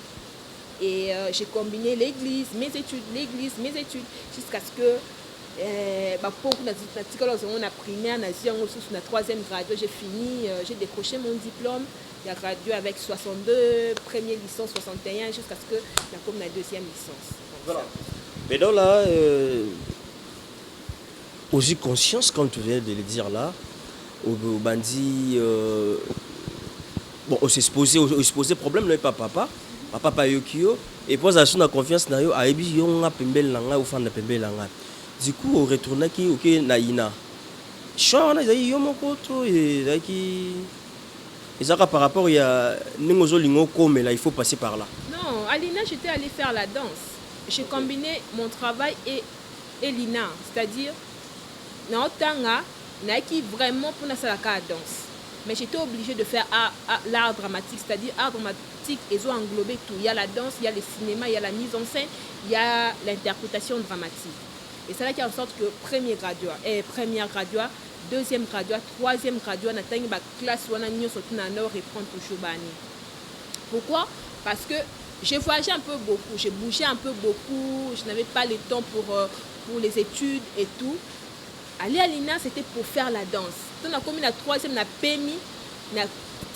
Et j'ai combiné l'église, mes études, jusqu'à ce que pour on a primaire, on a troisième grade, j'ai fini, j'ai décroché mon diplôme, j'ai gradué avec 62, première licence 61, jusqu'à ce que la comme la deuxième licence. Voilà. Mais donc là, aussi conscience, comme tu viens de le dire là, au bandit, bon, on s'est posé problème, non pas papa. Papa Yokio et puis ça a confiance na yo a ebi yo nga pembel langa ou fanda pembel langa du coup on retourne qui OK na ina chona zai yo moko to et qui ezaka par rapport il y a ningozo lingo comme là il faut passer par là. Non, à l'INA j'étais allée faire la danse. J'ai combiné mon travail et l'INA, c'est-à-dire na otanga na qui vraiment pour na sala ka danse. Mais j'étais obligée de faire l'art dramatique, c'est-à-dire art dramatique, ils ont englobé tout. Il y a la danse, il y a le cinéma, il y a la mise en scène, il y a l'interprétation dramatique. Et c'est là qui a en sorte que première gradua, deuxième gradua, troisième gradua, n'atteint pas classe ou n'anio surtout na nord et prendre toujours bani. Pourquoi? Parce que j'ai voyagé un peu beaucoup, j'ai bougé un peu beaucoup, je n'avais pas le temps pour les études et tout. Aller à l'INA, c'était pour faire la danse. Quand on a commis la troisième, on a permis, on a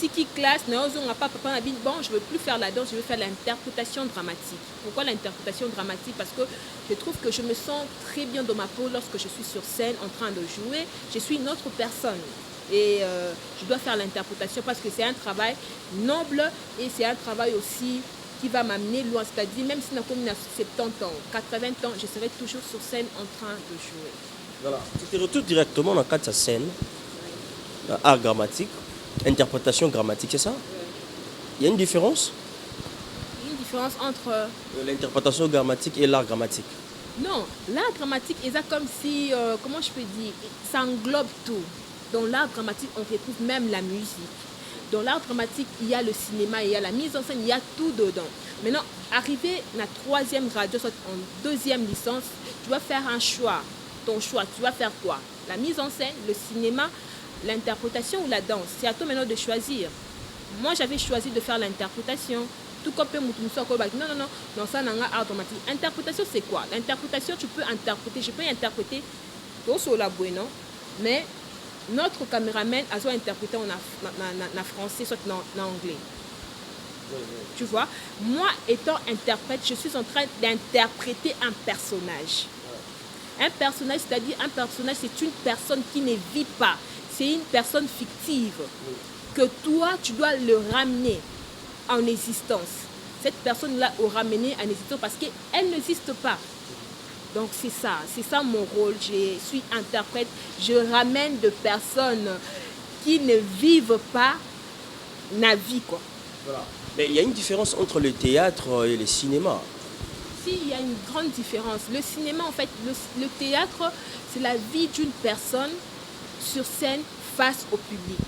tiki classe, on a pas papa, on a dit bon, je ne veux plus faire la danse, je veux faire l'interprétation dramatique. Pourquoi l'interprétation dramatique? Parce que je trouve que je me sens très bien dans ma peau lorsque je suis sur scène en train de jouer. Je suis une autre personne. Et je dois faire l'interprétation parce que c'est un travail noble et c'est un travail aussi qui va m'amener loin. C'est-à-dire, même si on a commis 70 ans, 80 ans, je serai toujours sur scène en train de jouer. Voilà. Tu te retrouves directement dans le cadre de sa scène, art grammatique, interprétation grammatique, c'est ça? Il y a une différence? Il y a une différence entre... l'interprétation grammatique et l'art grammatique. Non, l'art dramatique, c'est comme si, comment je peux dire, ça englobe tout. Dans l'art dramatique, on retrouve même la musique. Dans l'art dramatique, il y a le cinéma, il y a la mise en scène, il y a tout dedans. Maintenant, arrivé à la troisième radio, soit en deuxième licence, tu vas faire un choix. Ton choix, tu vas faire quoi? La mise en scène, le cinéma, l'interprétation ou la danse? C'est à toi maintenant de choisir. Moi, j'avais choisi de faire l'interprétation. Tout comme non, ça n'a pas art dramatique. Interprétation, c'est quoi? L'interprétation, tu peux interpréter. Je peux interpréter tout sur la bueno, mais notre caméraman a interprété en français, soit en anglais. Tu vois? Moi, étant interprète, je suis en train d'interpréter un personnage. Un personnage, c'est-à-dire un personnage, c'est une personne qui ne vit pas. C'est une personne fictive que toi, tu dois le ramener en existence. Cette personne-là au ramener en existence parce qu'elle n'existe pas. Donc c'est ça mon rôle. Je suis interprète, je ramène des personnes qui ne vivent pas la vie, quoi. Voilà. Mais il y a une différence entre le théâtre et le cinéma. Si, il y a une grande différence. Le cinéma, en fait, le théâtre, c'est la vie d'une personne sur scène face au public.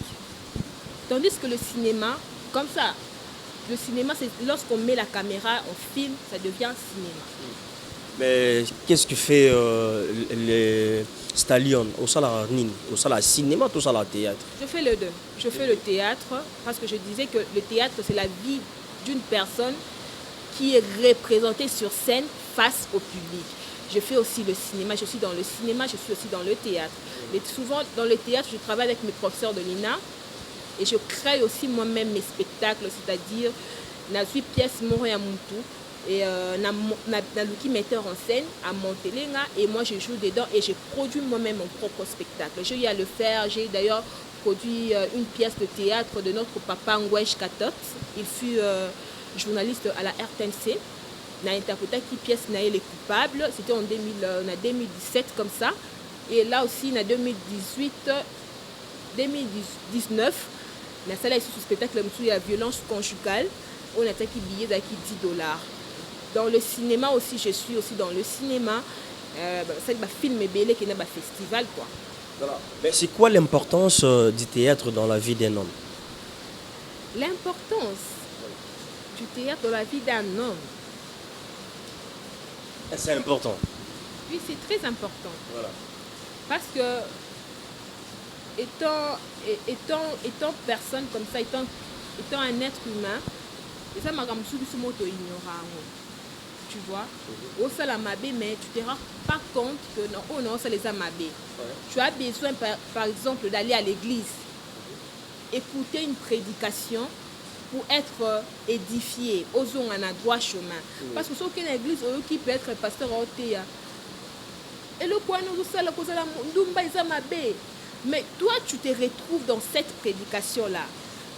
Tandis que le cinéma, comme ça, le cinéma, c'est lorsqu'on met la caméra, on filme, ça devient cinéma. Mais qu'est-ce que fait les stallions au salaire au salaire cinéma, au salaire théâtre? Je fais les deux. Je fais le théâtre parce que je disais que le théâtre, c'est la vie d'une personne qui est représentée sur scène face au public. Je fais aussi le cinéma. Je suis dans le cinéma, je suis aussi dans le théâtre. Mais souvent, dans le théâtre, je travaille avec mes professeurs de l'INA et je crée aussi moi-même mes spectacles, c'est-à-dire, je suis pièce Moro Yamuntu. Et Naluki metteur en scène à Montelenga et moi je joue dedans et je produis moi-même mon propre spectacle. J'ai eu à le faire, j'ai d'ailleurs produit une pièce de théâtre de notre papa Ngwesh Katot. Il fut journaliste à la RTNC. On a interprété qui pièce Naël les coupables, c'était en 2017 comme ça. Et là aussi en 2019, la salle est sous spectacle il y a violence conjugale. On a attaqué billet d'acquis $10. Dans le cinéma aussi, je suis aussi dans le cinéma. C'est un film belé qui est un festival, quoi. Voilà. Mais c'est quoi l'importance du théâtre dans la vie d'un homme? L'importance du théâtre dans la vie d'un homme. C'est important. Oui, c'est très important. Voilà. Parce que étant personne comme ça, étant un être humain, et ça m'a ramsou du moto ignorant. Tu vois, au salamabé, mais tu ne te rends pas compte que non, ça les a mabé. Tu as besoin, par exemple, d'aller à l'église, écouter une prédication pour être édifié, osons un droit chemin. Parce que ce qu'une église qui peut être pasteur au théâ. Et le point nous ça la cause la ndumba isa mabé. Mais toi, tu te retrouves dans cette prédication-là.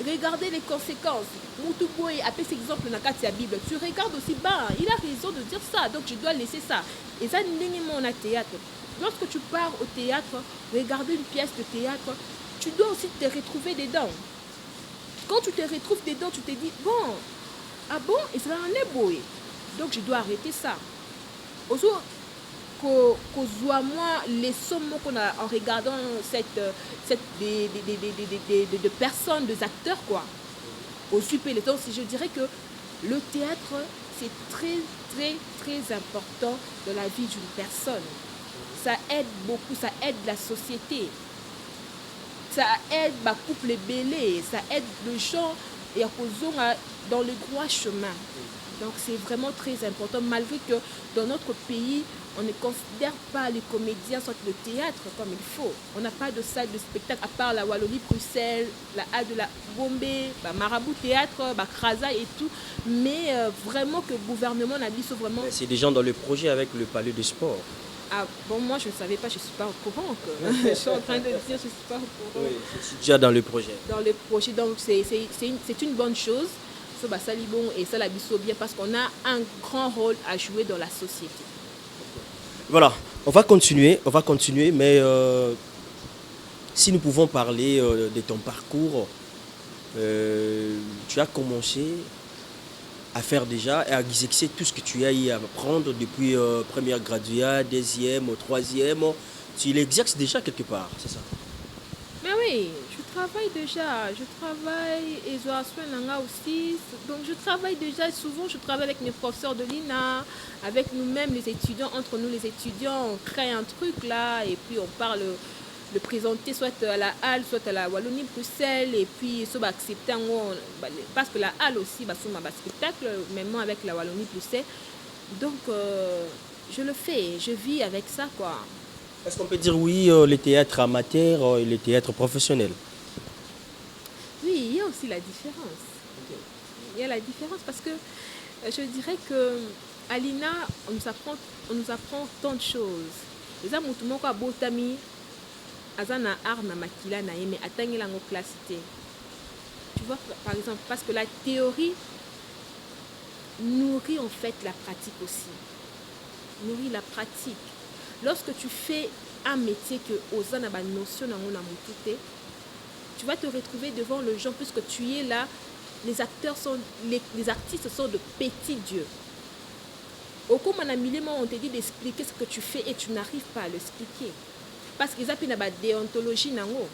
Regardez les conséquences. Moutouboué, après cet exemple dans la Bible, tu regardes aussi, il a raison de dire ça, donc je dois laisser ça. Et ça, n'est mon théâtre. Lorsque tu pars au théâtre, regarder une pièce de théâtre, tu dois aussi te retrouver dedans. Quand tu te retrouves dedans, tu te dis, et ça en est beau. Donc je dois arrêter ça. kozwa moi les sommes qu'on a en regardant de personnes, des acteurs quoi. Au super les temps, je dirais que le théâtre c'est très très très important dans la vie d'une personne. Ça aide beaucoup, ça aide la société. Ça aide ma couple belé, ça aide les gens et à cause dans le droit chemin. Donc c'est vraiment très important, malgré que dans notre pays, on ne considère pas les comédiens, soit le théâtre comme il faut. On n'a pas de salle de spectacle, à part la Wallonie, Bruxelles, la halle de la Bombay, Marabout Théâtre, Krasa et tout. Mais vraiment que le gouvernement n'a dit ça vraiment... C'est des gens dans le projet avec le palais de sport. Ah bon, moi je ne savais pas, je ne suis pas au courant. Je suis en train de dire, je ne suis pas au courant. Oui, c'est déjà dans le projet. Dans le projet, donc c'est une bonne chose. Ça bon et ça la biso bien parce qu'on a un grand rôle à jouer dans la société. Voilà, on va continuer, mais si nous pouvons parler de ton parcours, tu as commencé à faire déjà et à exercer tout ce que tu as eu à apprendre depuis première graduat, deuxième, troisième. Tu l'exerces déjà quelque part, c'est ça? Mais oui, je travaille déjà, et aussi. Donc je travaille déjà, souvent je travaille avec mes professeurs de l'INA, avec nous-mêmes les étudiants, entre nous les étudiants, on crée un truc là et puis on parle de présenter soit à la Halle, soit à la Wallonie, Bruxelles et puis ça va accepter parce que la Halle aussi va faire un spectacle, même moi avec la Wallonie, Bruxelles. Donc je le fais, je vis avec ça quoi. Est-ce qu'on peut dire oui, les théâtres amateurs et les théâtres professionnels? Oui, il y a aussi la différence. Okay. Il y a la différence parce que je dirais qu'à l'INA, on nous apprend tant de choses. Les gens qui ont botami, azana art na makila na mais atteindre la classité. Tu vois, par exemple, parce que la théorie nourrit en fait la pratique aussi. Nourrit la pratique. Lorsque tu fais un métier que aux na ba notion na ngona mutute, tu vas te retrouver devant le gens puisque tu es là. Les artistes sont de petits dieux. Au cours de on te dit d'expliquer ce que tu fais et tu n'arrives pas à l'expliquer. Parce qu'ils appellent la déontologie nango.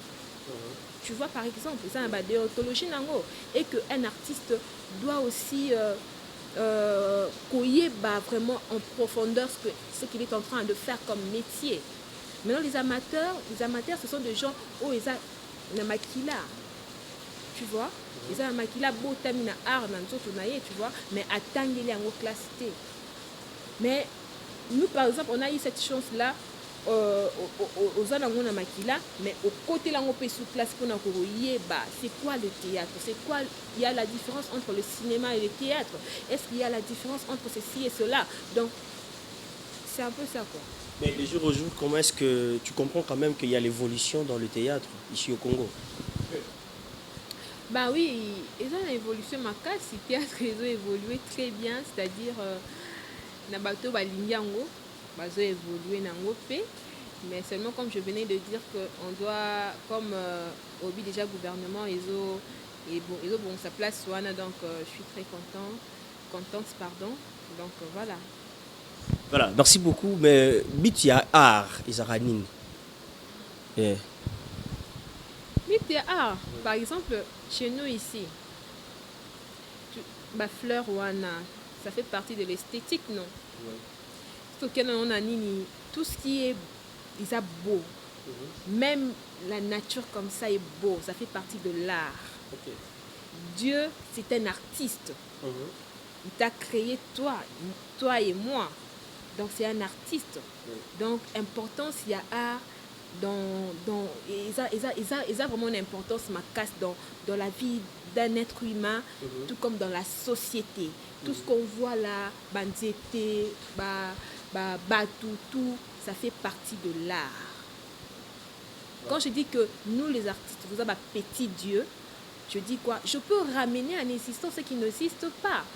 Tu vois par exemple, ils ont la déontologie nango et qu'un artiste doit aussi vraiment en profondeur ce qu'il est en train de faire comme métier. Maintenant les amateurs ce sont des gens où ils ont na makila. Tu vois, ils ont un makila botamina art dans tu vois, mais attendre les en classité. Mais nous par exemple, on a eu cette chance là aux anango na makila, mais au côté là on peut sous classe pour na c'est quoi le théâtre? C'est quoi il y a la différence entre le cinéma et le théâtre? Est-ce qu'il y a la différence entre ceci et cela? Donc c'est un peu ça quoi. Mais de jour au jour, comment est-ce que tu comprends quand même qu'il y a l'évolution dans le théâtre ici au Congo? Bah oui, ils ont une évolution ma casse, le théâtre ils ont évolué très bien, c'est-à-dire Nabato Balinyango, ils ont évolué nango pe, mais seulement comme je venais de dire qu'on doit, comme Obi déjà gouvernement, ils ont bon sa place Swana, donc je suis très contente, pardon. Donc voilà. Voilà, merci beaucoup, mais bit ya art, Isaranine. Yeah. Art, par exemple, chez nous ici, fleur wana, ça fait partie de l'esthétique, non? Oui. Tout ce qui est beau, même la nature comme ça est beau, ça fait partie de l'art. Okay. Dieu, c'est un artiste. Il t'a créé toi et moi. Donc c'est un artiste. Oui. Donc importance, il y a art. Ils ont vraiment une importance ma casse dans la vie d'un être humain, tout comme dans la société. Tout ce qu'on voit là, bandiété, tout, ça fait partie de l'art. Quand je dis que nous les artistes, vous avez un petit Dieu, je dis quoi? Je peux ramener en existence ce qui n'existe pas.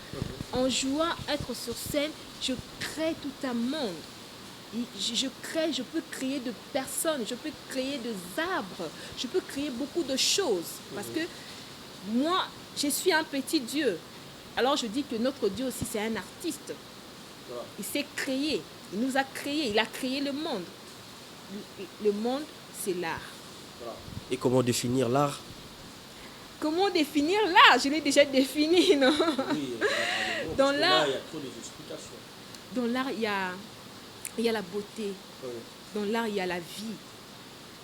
En jouant, être sur scène, je crée tout un monde. Je peux créer de personnes, je peux créer des arbres, je peux créer beaucoup de choses. Parce que moi, je suis un petit Dieu. Alors je dis que notre Dieu aussi, c'est un artiste. Il sait créer. Il nous a créé, il a créé le monde. Le monde, c'est l'art. Et comment définir l'art? Comment définir l'art? Je l'ai déjà défini, non? Dans l'art, il y a trop d'explications. dans l'art, il y a la beauté. Dans l'art, il y a la vie.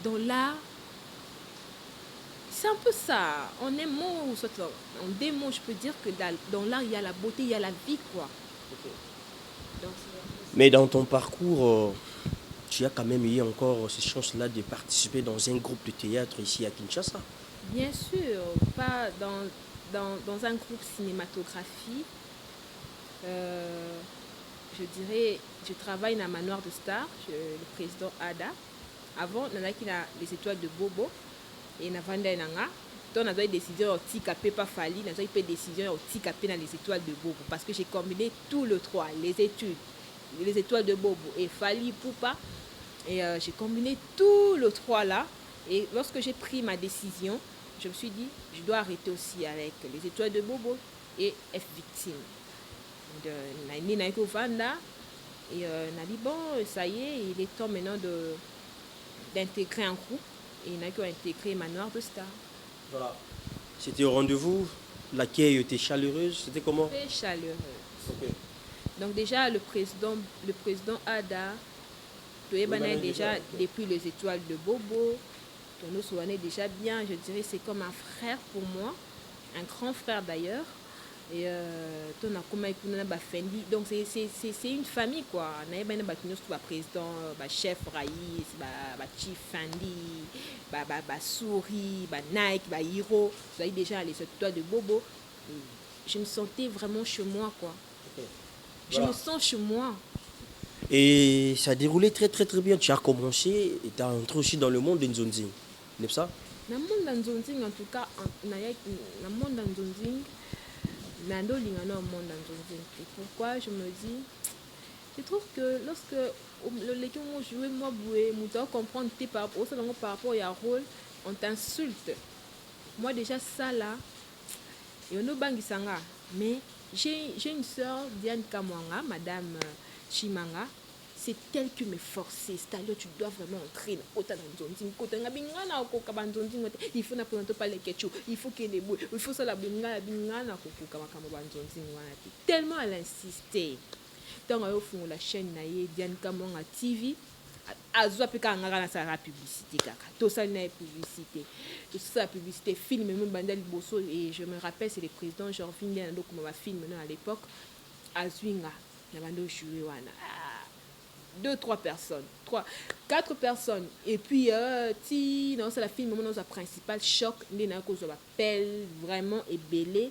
Dans l'art, c'est un peu ça. En un mot, ou soit en deux mots, je peux dire que dans l'art, il y a la beauté, il y a la vie, quoi. Donc, Mais dans ton parcours, tu as quand même eu encore cette chance-là de participer dans un groupe de théâtre ici à Kinshasa. bien sûr, pas dans un groupe cinématographie. Je dirais, je travaille dans Manoir de Star, le président Ada. Avant, on a les étoiles de Bobo et on a Nanga. Donc, on a décidé de tika pas Fali, on a pris décision de tika dans les étoiles de Bobo parce que j'ai combiné tout le trois, les études, les étoiles de Bobo et Fali Poupa. Et j'ai combiné tout le trois là. Et lorsque j'ai pris ma décision, je me suis dit, je dois arrêter aussi avec les étoiles de Bobo et F Victime. Et on a dit, bon, ça y est, il est temps maintenant d'intégrer un groupe. Et il a intégré Manoir de Star. Voilà. C'était au rendez-vous, l'accueil était chaleureuse, c'était comment? Très chaleureuse. Ok. Donc déjà, le président Ada, déjà depuis les étoiles de Bobo, Tono Souane déjà bien, je dirais c'est comme un frère pour moi, un grand frère d'ailleurs. Et donc c'est une famille quoi. Président, chef Raïs, chief Fandi, Souri, Nike, Hiro, vous avez déjà les étoiles de Bobo. Et je me sentais vraiment chez moi quoi. Okay. Je me sens chez moi. Et ça a déroulé très très très bien. Tu as commencé et tu as entré aussi dans le monde de Nzonzing. N'est-ce pas? Dans le monde de Nzonzing, en tout cas, dans le monde de Nzonzing, et pourquoi je me dis, je trouve que lorsque les gens ont joué, moi, je dois comprendre par rapport à rôle, on t'insulte. Moi, déjà, ça là, et on a mais j'ai une soeur, Diane Kamwanga, Madame Chimanga, c'est elle qui me forçait. C'est-à-dire tu dois vraiment entrer dans il faut n'apprendre pas les ketchup, il faut qu'il y ait des bouts, il faut ça la tellement elle insistait. Donc au fond la chaîne naie Diane Kamwanga TV azwa pe ka ngaka na sa publicité kaka. Tout ça na publicité. Tout ça publicité film même bandal bosso et je me rappelle c'est le président Jorvin Nando comme ma film à l'époque azwinga na bando jouer wana. 2-3 personnes, 4 personnes. Et puis, non, c'est la film, moment dans la principale choc, les nacos appellent vraiment ébélé.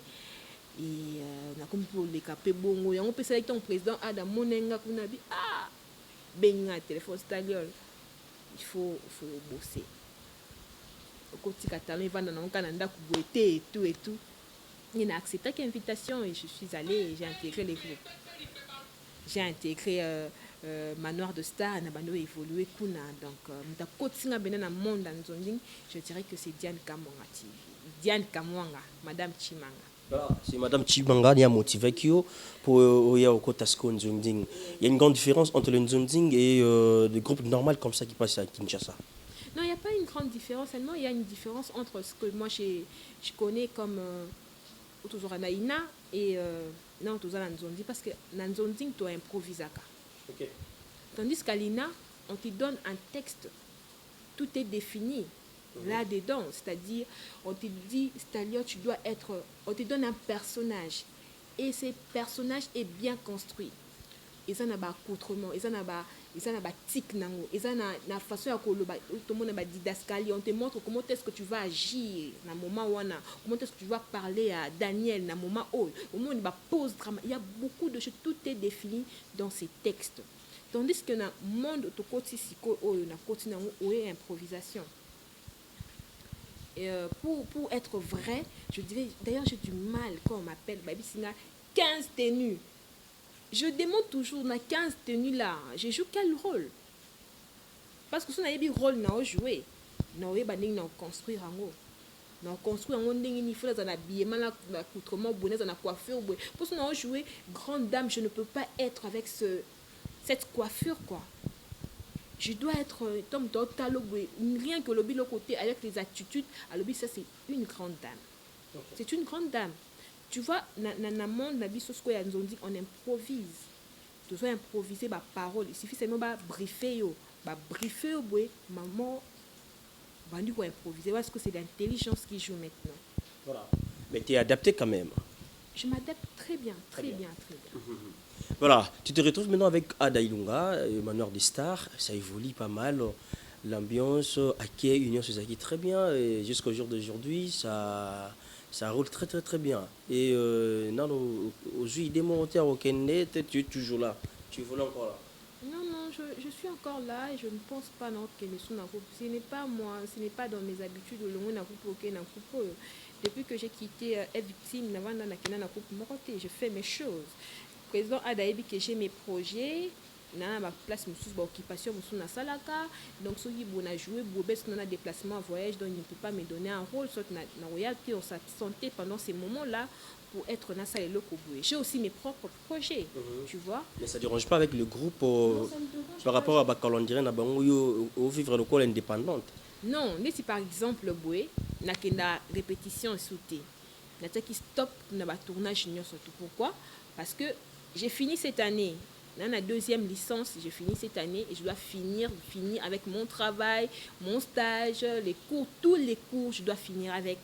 Et on a comme pour les capés bongo. On peut sélectionner ton président Adam Monenga Kunabi. Ah, benga téléphone stagiaire. Il faut bosser. Au côté catalan, il va dans un Canada et tout. Il a accepté l'invitation et je suis allée et j'ai intégré les groupes. J'ai intégré Manoir de Star, on a évolué kuna donc je dirais que c'est Diane Kamwanga TV. Diane Kamwanga, Madame Chimanga. Voilà, c'est Madame Chimanga qui a motivé pour y Nzonding. Il y a une grande différence entre le Nzonding et des groupes normaux comme ça qui passent à Kinshasa. Non, il n'y a pas une grande différence. Seulement, il y a une différence entre ce que moi je connais comme toujours Naïna et non, toujours Nzonding parce que Nzonding tu improvises. Okay. Tandis qu'à l'INA, on te donne un texte, tout est défini là-dedans. C'est-à-dire, on te dit, c'est-à-dire, tu dois être, on te donne un personnage. Et ce personnage est bien construit. Ils en ont un accoutrement, ils en ont un tic, ils ont une façon de didascalie. On te montre comment est-ce que tu vas agir dans le moment où on a, comment est-ce que tu vas parler à Daniel dans le moment où on va pause drama. Il y a beaucoup de choses, tout est défini dans ces textes. Tandis que dans le monde de improvisation. Et pour être vrai, je dirais, d'ailleurs j'ai du mal quand on m'appelle Baby Singa 15 tenues. Je demande toujours dans 15 tenues là, je joue quel rôle? Parce que si on a un rôle, on a joué. On a construit un rôle. On a construit un rôle, il faut un habillement, un accoutrement, un coiffure. Pour ça, on a joué grande dame, je ne peux pas être avec cette cette coiffure, quoi. Je dois être Tom Totalo, rien que le côté avec les attitudes. Alors, ça, c'est une grande dame. C'est une grande dame. Tu vois, dans le monde, nous ont dit on improvise. Tu dois improviser ma parole. Il suffit seulement de briefer. Briefer, maman, va nous improviser. Parce que c'est l'intelligence qui joue maintenant. Voilà. Mais tu es adapté quand même. Je m'adapte très bien, très bien. Voilà, tu te retrouves maintenant avec Ada Ilunga, Manoir des Stars, ça évolue pas mal. L'ambiance, Aké, Union Suzaki, très bien. Et jusqu'au jour d'aujourd'hui, ça roule très très très bien. Et aujourd'hui, il est au Kenya, tu es toujours là. Tu voulais encore là. Non, je suis encore là et je ne pense pas non, que ce n'est pas moi, ce n'est pas dans mes habitudes. Depuis que j'ai quitté Victime, je fais mes choses. Le président a dit que j'ai mes projets. Na ma place occupation na salaka donc ceux qui vont jouer parce qu'on a déplacement en voyage donc il ne peut pas me donner un rôle soit na royauté on santé pendant ces moments-là pour être dans salle lokoboué. J'ai aussi mes propres projets, tu vois. Mais ça ne dérange pas avec le groupe par rapport à Bakalondire na bango au vivre le col indépendante. Non, mais si par exemple boué na kenda répétition sauté. Na qui stop na ba tournage surtout pourquoi? Parce que j'ai fini cette année. Dans la deuxième licence, j'ai fini cette année et je dois finir avec mon travail, mon stage, les cours, tous les cours, je dois finir avec.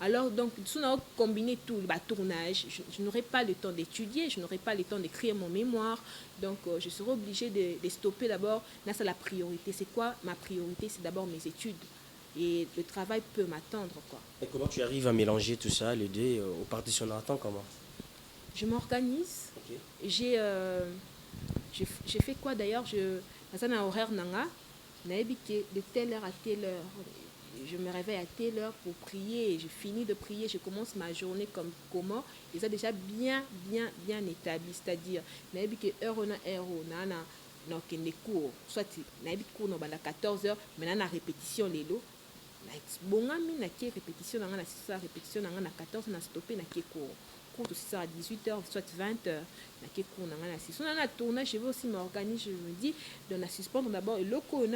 Alors, donc, si on a combiné tout, le tournage, je n'aurai pas le temps d'étudier, je n'aurai pas le temps d'écrire mon mémoire. Donc, je serai obligée de stopper d'abord. Là, c'est la priorité. C'est quoi ma priorité? C'est d'abord mes études. Et le travail peut m'attendre, quoi. Et comment tu arrives à mélanger tout ça, les deux, au partitionnaire comment? Je m'organise. Okay. J'ai fait quoi d'ailleurs? Dans un horaire nanga, de telle heure à telle heure. Je me réveille à telle heure pour prier. Je finis de prier, je commence ma journée comme comment. Et ça déjà bien établi. C'est-à-dire, que heure na les cours. Soit cours à 14 heures, maintenant la répétition les lots. Bongami na répétition na 6 heures, répétition na 14 na stopper na cours. Cours de 6h à 18h, soit 20h. Si on a un tournage, je vais aussi m'organiser. Je me dis, on a suspendre d'abord et le cours, et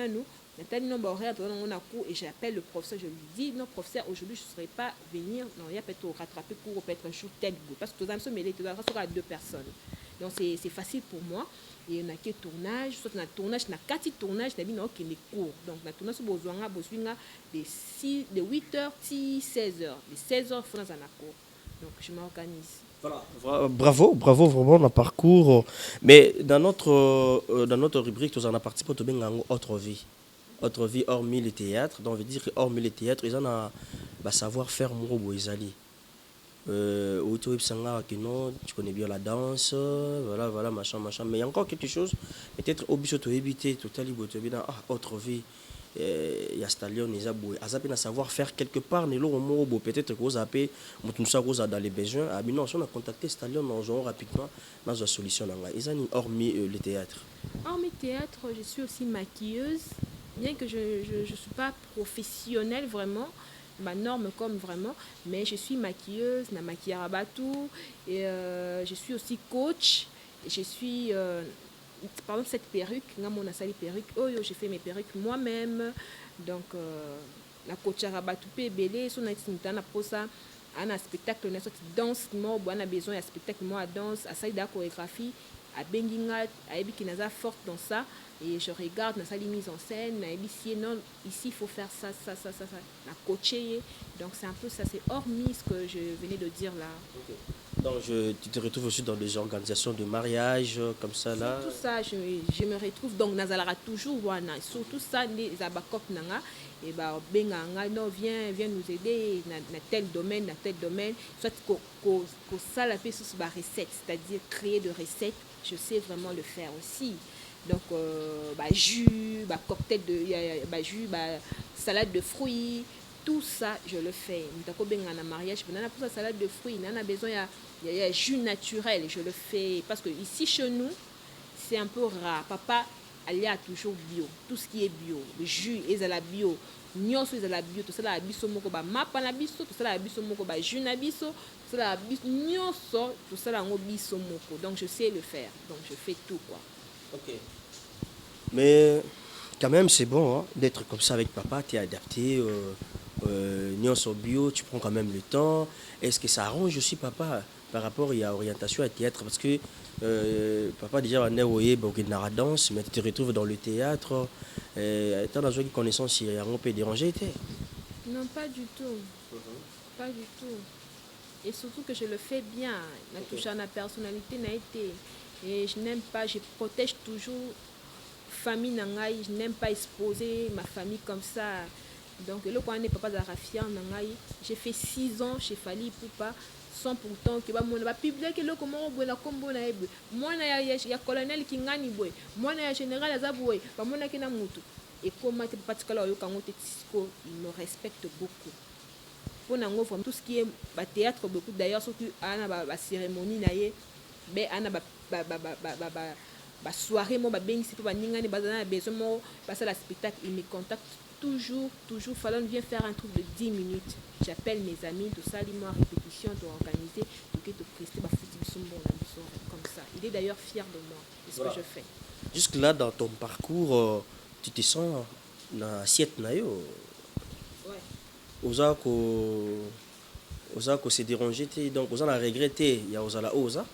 j'appelle le professeur. Je lui dis, non, professeur, aujourd'hui, je ne saurais pas venir. Non, il y a peut-être rattraper cours, peut-être un jour tel bout. Parce que tout se mêler, tu dois rester à 2 personnes. Donc, c'est facile pour moi. Et on a quel tournage, soit on a tournage, on a 4 tournages, on a les cours. Donc, on a tournage, on a besoin de 8h, 16h. De 16h, il faut dans un cours. Donc, je m'organise. Voilà. Bravo vraiment le parcours. Mais dans notre rubrique, nous en avons participé à autre vie. Autre vie hormis le théâtre. Donc, on veut dire hormis le théâtre, ils ont savoir-faire Mourobo Ezali. Tu connais bien la danse, voilà, machin. Mais il y a encore quelque chose, peut-être obligé de éviter, totalement, autre vie. Il y a Stallion, il y a savoir faire quelque part, peut-être que vous avez dans les besoins. On a contacté Stallion rapidement dans une solution. Ils ont hormis le théâtre. Hormis théâtre, je suis aussi maquilleuse, bien que je ne suis pas professionnelle vraiment, ma norme comme vraiment, mais je suis maquilleuse, na maquillère à batou, et je suis aussi coach, et je suis... par exemple cette perruque, j'ai fait mes perruques moi-même, donc la coach arabatoupe belé, son activité pour ça, un spectacle, danse, on a besoin d'un spectacle, moi danse, à ça de la chorégraphie, à Benginga, à Ebi qui n'a forte dans ça, et je regarde dans sa mise en scène, à Ebi si non, ici il faut faire ça, la coacher, donc c'est un peu ça, c'est hormis ce que je venais de dire là. Okay. Donc tu te retrouves aussi dans des organisations de mariage comme ça là. Tout ça, je me retrouve donc Nazalara toujours wana, surtout ça les abakop nanga et bah benganga non viens nous aider dans tel domaine, soit que ça la fait sur ba recette, c'est-à-dire créer de recettes, je sais vraiment le faire aussi. Donc jus, cocktail de jus, salade de fruits, tout ça je le fais. Mutako benga na mariage, on a pour ça salade de fruits, on a besoin il y a jus naturel, je le fais parce que ici chez nous c'est un peu rare. Papa il y a toujours bio, tout ce qui est bio, le jus est à la bio, nyonso est à la bio, tout ça la biso moko ba mapa na biso, tout ça la biso moko ba jus na biso, tout ça la biso nyonso, tout ça la ngo biso moko. Donc je sais le faire. Donc je fais tout quoi. Ok. Mais quand même, c'est bon hein, d'être comme ça avec papa, tu es adapté. Nyon sur bio, tu prends quand même le temps. Est-ce que ça arrange aussi papa par rapport à l'orientation à théâtre? Parce que papa déjà on est dans la danse, mais tu te retrouves dans le théâtre. Tu as dans une connaissance si on peut déranger. Non, pas du tout. Pas du tout. Et surtout que je le fais bien. La touche à ma personnalité n'a été. Et je n'aime pas, je protège toujours famille nangai, je n'aime pas exposer ma famille comme ça. Donc le coin n'est pas d'Arafia nangai. J'ai fait 6 ans chez Fali Poupa sans pourtant que mon va publier que le comment on la combo na ebe. Moi na ya colonel kingani boy. Moi na ya général azaboy. Ba mona kina mutu. Et comme tu particulier au kangote tisco, il me respecte beaucoup. Pour nango vraiment tout ce qui est théâtre beaucoup d'ailleurs surtout ana ba cérémonie na ye be ana ba soirée mo ba bengi sipo ba ningani bazana besoin mo passer la spectacle il me contacte toujours Fallon vient faire un truc de 10 minutes j'appelle mes amis tout ça dis-moi répétition de organiser donc de prester ba fouti bisombo na biso comme ça il est d'ailleurs fier de moi de ce que je fais Jusque là dans ton parcours tu te sens na assiette na yo oza ko se déranger donc oza na regretter ya oza la oza.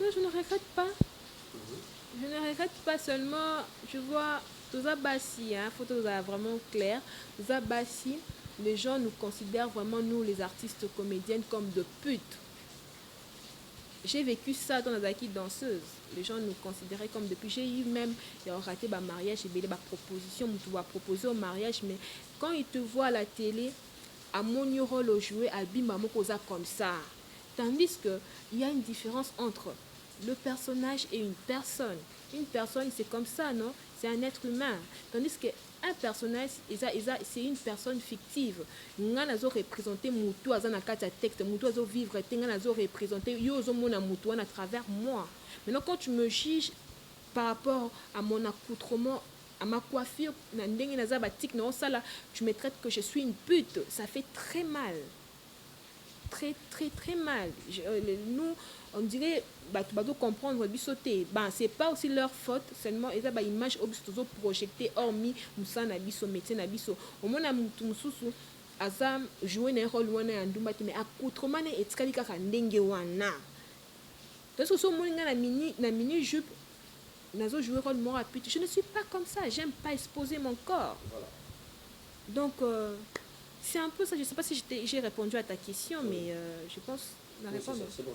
Non, je ne regrette pas. Je ne regrette pas seulement, je vois, tous Abassi, hein, photo vraiment clair, tous Abassi, les gens nous considèrent vraiment, nous les artistes comédiennes, comme de putes. J'ai vécu ça dans la danseuse. Les gens nous considéraient comme de putes. J'ai eu même, ils ont raté ma mariage, j'ai eu ma proposition, tu vas proposer au mariage, mais quand ils te voient à la télé, à mon rôle au jouer, à Bimamo comme ça. Tandis qu'il y a une différence entre le personnage et une personne. Une personne, c'est comme ça, non? C'est un être humain. Tandis qu'un personnage, c'est une personne fictive. Nous avons représenté Moutou à texte, Moutou à vivre, nous avons représenté Yozo Mona Moutou à travers moi. Maintenant, quand tu me juges par rapport à mon accoutrement, à ma coiffure, tu me traites que je suis une pute. Ça fait très mal. Très mal. Nous, on dirait, tu vas comprendre, c'est pas aussi leur faute, seulement, ils ont une image projetée, hormis, Moussa Nabiso, métier Nabiso. Au moins, Moussou, Azam, jouer un rôle, mais à autrement, et Tkalika Nengewana. Parce que ce moment, na mini jupe, nazo jouer rôle moi rapide. Je ne suis pas comme ça, j'aime pas exposer mon corps. Voilà. Donc, c'est un peu ça. Je ne sais pas si j'ai répondu à ta question, mais je pense la réponse. C'est bon.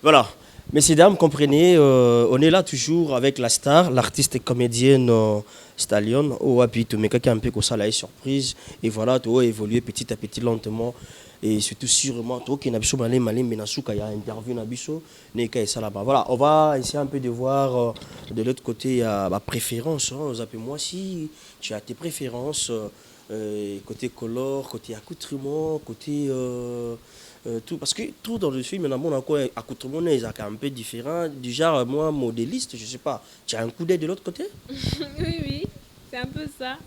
Voilà. Messieurs, dames, comprenez, on est là toujours avec la star, l'artiste et comédienne Stallion. Oh, puis tu mets quelqu'un un peu comme ça, la surprise. Et voilà, tu as évolué petit à petit, lentement. Et surtout, sûrement, toi qui n'as pas mal, mais il y a interview Nabiso, là-bas. Voilà, on va essayer un peu de voir de l'autre côté, il y a ma préférence. Moi, si tu as tes préférences. Côté color, côté accoutrement, côté tout. Parce que tout dans le film, mon accoutrement est un peu différent. Du genre, moi, modéliste, je sais pas. Tu as un coup d'œil de l'autre côté? Oui, c'est un peu ça.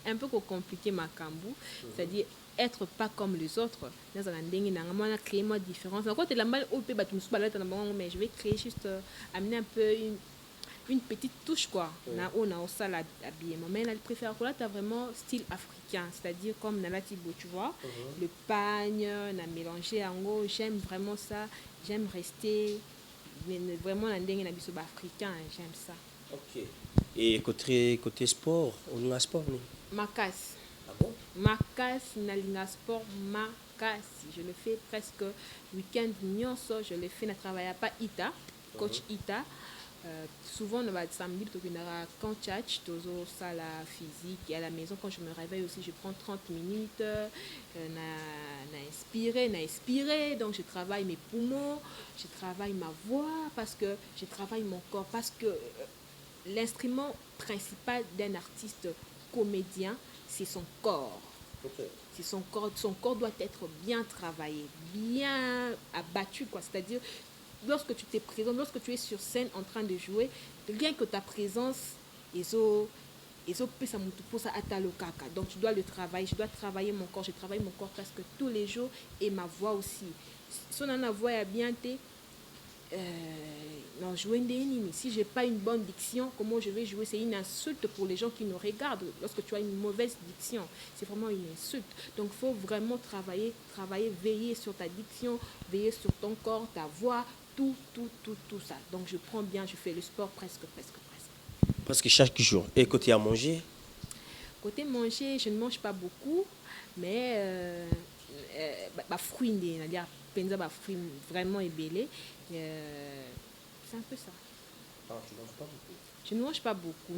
Un peu compliqué, ma cambou. C'est-à-dire être pas comme les autres. Mais je vais créer juste, amener un peu une petite touche quoi. On a ça l'habillement. Mais elle préfère que là tu as vraiment style africain, c'est-à-dire comme Nalatibo, tu vois. Le pagne, on a mélangé en gros, j'aime vraiment ça. J'aime rester vraiment dans le africain, j'aime ça. OK. Et côté sport, on a sport non? Makas. Ah bon? Makas, nalinga sport, makas. Je le fais presque week-end nyonso, je le fais, ne travaille pas Ita, coach Ita. Souvent on va samedi quand tchatch toujours ça la physique et à la maison quand je me réveille aussi je prends 30 minutes na inspiré donc je travaille mes poumons, je travaille ma voix parce que je travaille mon corps parce que l'instrument principal d'un artiste comédien c'est son corps. Okay. C'est son corps doit être bien travaillé, bien abattu quoi, c'est-à-dire lorsque tu te présentes, lorsque tu es sur scène en train de jouer, rien que ta présence, donc tu dois le travailler, je dois travailler mon corps, je travaille mon corps presque tous les jours et ma voix aussi. Si on a une voix bien, non, jouer des ennemis. Si je n'ai pas une bonne diction, comment je vais jouer? C'est une insulte pour les gens qui nous regardent. Lorsque tu as une mauvaise diction, c'est vraiment une insulte. Donc, il faut vraiment travailler, veiller sur ta diction, veiller sur ton corps, ta voix, tout ça. Donc, je prends bien, je fais le sport presque. Presque chaque jour. Et côté à manger? Côté manger, je ne mange pas beaucoup, mais fruits, penza ba fruits vraiment ébélés. C'est un peu ça. Ah, tu manges pas beaucoup? Je ne mange pas beaucoup.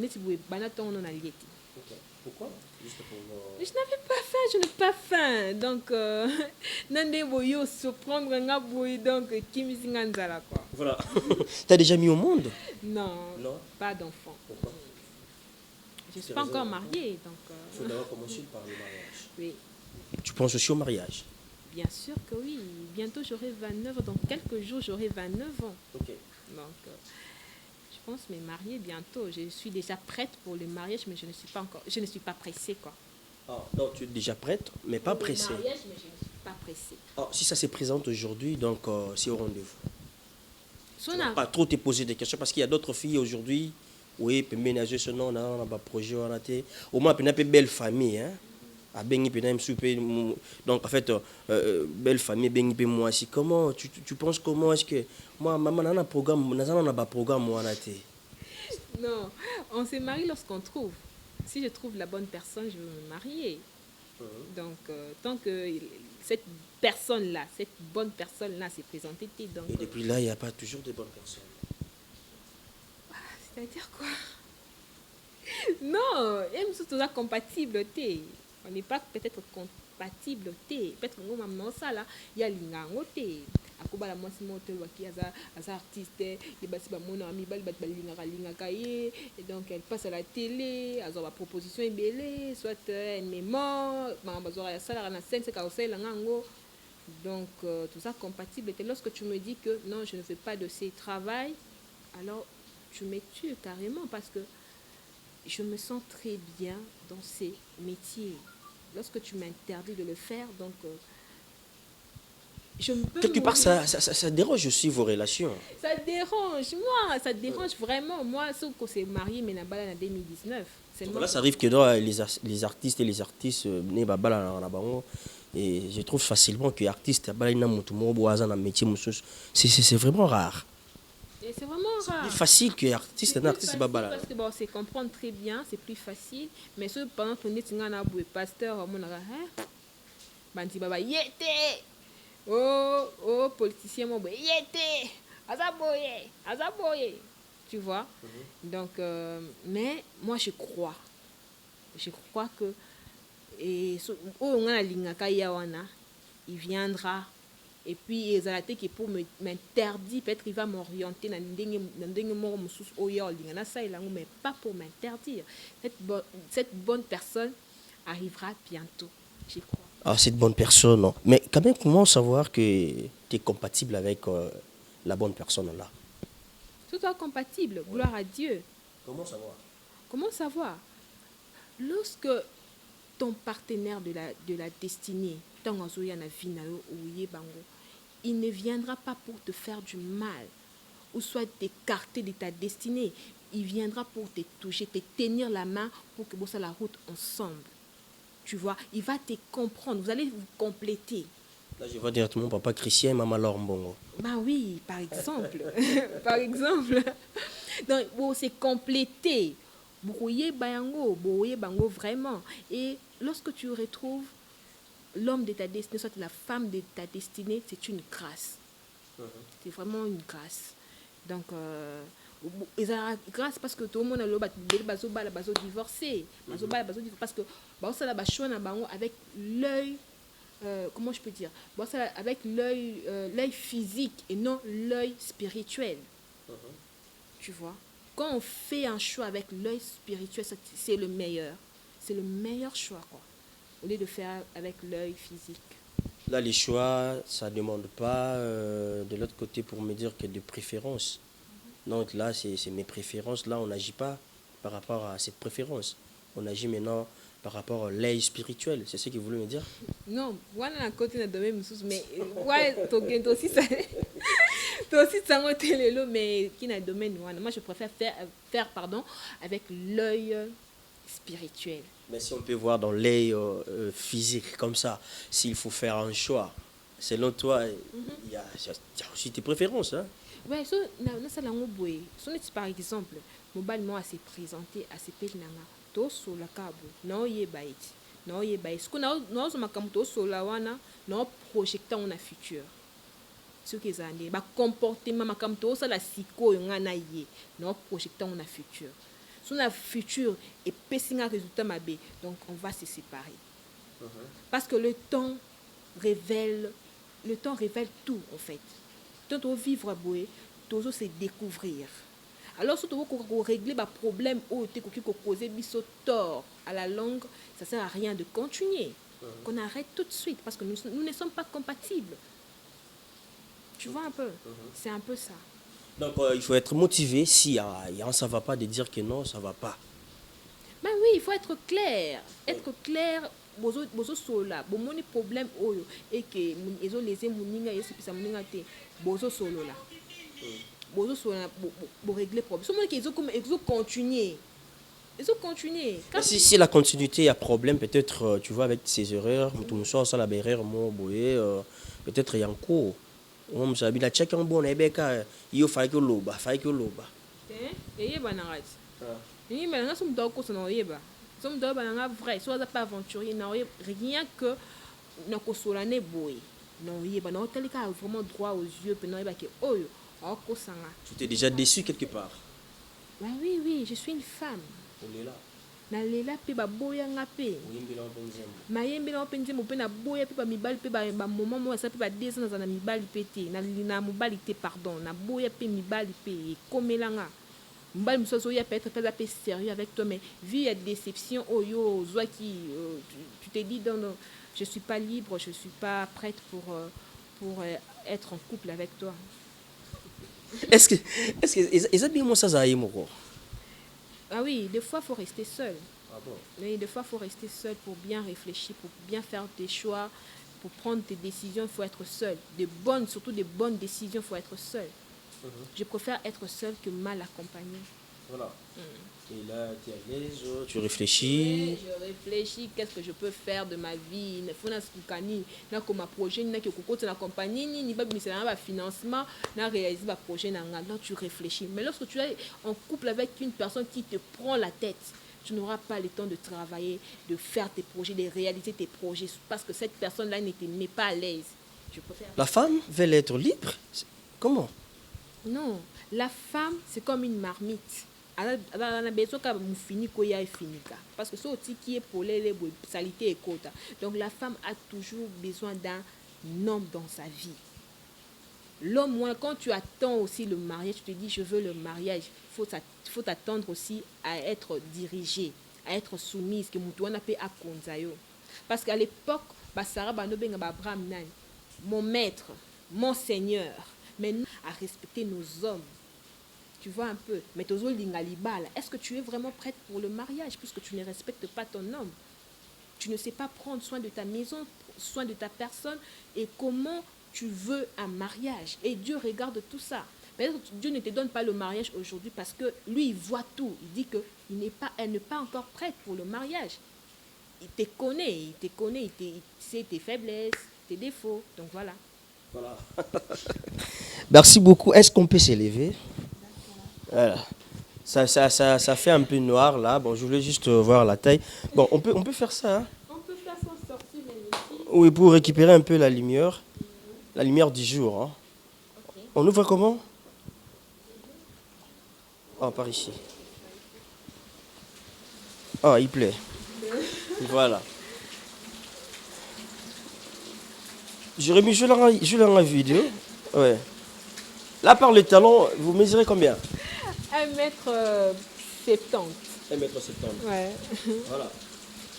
Ok. Pourquoi? Juste pour... Je n'avais pas faim, je n'ai pas faim. Donc, nande boyo surprendre nga boy donc kimisi nga nzala quoi. Voilà. T'as déjà mis au monde? Non, Non. pas d'enfant. Pourquoi? Je ne suis pas encore mariée, donc. Il faut d'abord commencer par le mariage. Oui, Tu penses aussi au mariage? bien sûr que oui. Bientôt j'aurai 29 ans. Dans quelques jours j'aurai 29 ans. Ok. Donc, je pense me marier bientôt. Je suis déjà prête pour le mariage, mais je ne suis pas pressée quoi. Ah, donc tu es déjà prête, mais pas Pour pressée. le mariage, mais je ne suis pas pressée. Ah, si ça se présente aujourd'hui, donc c'est au rendez-vous. Son Tu vas a- pas trop te poser des questions parce qu'il y a d'autres filles aujourd'hui. Oui, peut ménager ce nom, on a un projet, on a été. Au moins, une belle famille, hein. À Bengi, donc en fait, belle famille, Bengi, moi aussi. Comment, tu penses comment est-ce que. Moi, maman, on a un programme, on a un programme, moi, on a été. Non, on se marie lorsqu'on trouve. Si je trouve la bonne personne, je veux me marier. Donc, tant que cette personne-là, cette bonne personne-là s'est présentée, donc, Et depuis là, il n'y a pas toujours de bonnes personnes. c'est-à-dire quoi? Non, même si tout ça compatible, on n'est pas peut-être compatible, peut-être que maman ça là, il y a l'ingango akobala mwasi moto waki aza artiste, les basi ba mona ami bali bat lingaka et donc elle passe à la télé, elle a une proposition ébélée, soit elle mémoire, bazora ya sala na scène c'est kaosela ngango. Donc tout ça compatible. Et lorsque tu me dis que non, je ne fais pas de ces travail, alors je me tue carrément parce que je me sens très bien dans ces métiers. Lorsque tu m'interdis de le faire, donc je me peux Quelque part, mourir. ça dérange aussi vos relations. Ça dérange, moi, ça dérange vraiment. Moi, sauf qu'on s'est marié, mais en 2019. Donc là, ça arrive que dans les artistes et les artistes, et je trouve facilement que les artistes, c'est vraiment rare. Et c'est vraiment rare. C'est facile que artiste, un artiste, Parce que bon, c'est comprendre très bien, c'est plus facile. Mais ce pendant qu'on est un pasteur, on a banti baba yete. Oh, politicien, mon yete. Azaboye. Tu vois? Donc, mais moi, je crois que il viendra. Et puis, qui pour m'interdire, peut-être il va m'orienter dans mais pas pour m'interdire. Cette bonne personne arrivera bientôt, je crois. Ah, cette bonne personne, non. Mais quand même, comment savoir que tu es compatible avec la bonne personne là? Tout est compatible, gloire à Dieu. Comment savoir? Comment savoir? Lorsque ton partenaire de la destinée, il ne viendra pas pour te faire du mal ou soit t'écarter de ta destinée. Il viendra pour te toucher, te tenir la main pour que vous fassiez la route ensemble. Tu vois, il va te comprendre, vous allez vous compléter. Là, je vois directement papa Christian et maman Laure Mbongo. Ben oui, par exemple. Par exemple. Donc, bon, c'est complété. Brouiller bango vraiment. Et lorsque tu retrouves l'homme de ta destinée, soit la femme de ta destinée, c'est une grâce. C'est vraiment une grâce. Donc, grâce parce que tout le monde a divorcé. Parce que avec l'œil, comment je peux dire, avec l'œil physique et non l'œil spirituel. Tu vois, quand on fait un choix avec l'œil spirituel, c'est le meilleur. C'est le meilleur choix, quoi, au lieu de faire avec l'œil physique. Là, les choix, ça ne demande pas de l'autre côté pour me dire que de préférence. Donc là, c'est mes préférences. Là, on n'agit pas par rapport à cette préférence. On agit maintenant par rapport à l'œil spirituel. C'est ce que vous voulez me dire? Non, voilà un côté de même, mais ouais, aussi ça. Toi aussi, tu as télélo, mais qui n'a domaine. Moi, je préfère faire avec l'œil spirituel. Mais si on peut voir dans l'œil physique, comme ça, s'il faut faire un choix, selon toi, il y a aussi tes préférences. Hein? Ouais, par exemple, mobile moi s'est présenté à ces pays nanga. To sur la cabo, non y bait, non y bait. Ce qu'on a, non sur ma camto sur la wana, non projectant on a futur. Ce qu'ils ont dit, bah comportement ma camto ça la siko ngana y, non projectant on a futur. Son a futur et passing un résultat mabé, donc on va se séparer. Parce que le temps révèle tout en fait. Tant on vivre à Boé, toujours c'est découvrir. Alors surtout pour régler le problème où tu as causé biso tort à la longue, ça sert à rien de continuer. Qu'on arrête tout de suite parce que nous ne sommes pas compatibles. Tu vois un peu, c'est un peu ça. Donc il faut être motivé si ça ne va pas de dire que non, ça ne va pas. Ben oui, il faut être clair. Être clair, bozo sola, bon mon problème oyo et que ils ont laissé moninga yesu pisa moninga te, bozo solo là. Bozo sola pour régler le problème. Souvent qu'ils ont continué. Ils ont continué. Si la continuité a problème, peut-être tu vois avec ses erreurs, tout le monde ça la erreur moi boye peut-être il y a un cours. On s'habille la check en bon ebeka, il faut que loba. Et banarati. Et maintenant sommes d'accord sur noyeba. Sommes d'accord bananga vrai, soit pas aventurier, non rien que na kosolane boy. Non yeba na tel cas vraiment droit aux yeux, pe noyeba que oyo akosanga. Tu t'es déjà déçu quelque part? Bah oui, je suis une femme. On est là. Na lela pe ba boya nga pe. Mayembe na openze mo pe na boya pe ba mibali pe ba moment mo ça pe ba descendre na mibali pété na mobali té pardon na boya pe mibali pe komelanga. Mibali musoso ya peut être pas sérieux avec toi mais vu il y a déception oyo zwa qui tu te dis non je suis pas libre, je suis pas prête pour être en couple avec toi. Est-ce que ils ont bien moi ça zaï moko? Ah oui, des fois, il faut rester seul. Ah bon? Oui, des fois, il faut rester seul pour bien réfléchir, pour bien faire tes choix, pour prendre tes décisions, il faut être seul. Surtout des bonnes décisions, il faut être seul. Je préfère être seul que mal accompagné. Voilà. Et là, tu es à l'aise, tu réfléchis. Oui, je réfléchis, qu'est-ce que je peux faire de ma vie. Il faut que ma projet, que la compagnie, ni pas financement, na réaliser ma projet. Donc tu réfléchis. Mais lorsque tu es en couple avec une personne qui te prend la tête, tu n'auras pas le temps de travailler, de faire tes projets, de réaliser tes projets, parce que cette personne-là ne te met pas à l'aise. La femme veut être libre? Comment? Non, la femme, c'est comme une marmite. Parce que c'est qui est pour les saletés et quota. Donc la femme a toujours besoin d'un homme dans sa vie. L'homme, quand tu attends aussi le mariage, tu te dis je veux le mariage, il faut t'attendre aussi à être dirigée, à être soumise, que parce qu'à l'époque, mon maître, mon seigneur, mais nous, à respecter nos hommes. Tu vois un peu. Mais est-ce que tu es vraiment prête pour le mariage puisque tu ne respectes pas ton homme? Tu ne sais pas prendre soin de ta maison, soin de ta personne et comment tu veux un mariage. Et Dieu regarde tout ça. Peut-être que Dieu ne te donne pas le mariage aujourd'hui parce que lui, il voit tout. Il dit qu'elle n'est pas encore prête pour le mariage. Il te connaît, il sait tes faiblesses, tes défauts. Donc voilà. Voilà. Merci beaucoup. Est-ce qu'on peut s'élever? Voilà. Ça fait un peu noir là. Bon, je voulais juste voir la taille. Bon, on peut faire ça. Hein? On peut faire sans sortir les ici. Oui, pour récupérer un peu la lumière du jour. Hein? Okay. On ouvre comment? Ah, par ici. Ah, il plaît. Voilà. J'aurais mis juste dans la vidéo. Ouais. Là, par le talon, vous mesurez combien? 1m70. 1m70. Ouais. Voilà.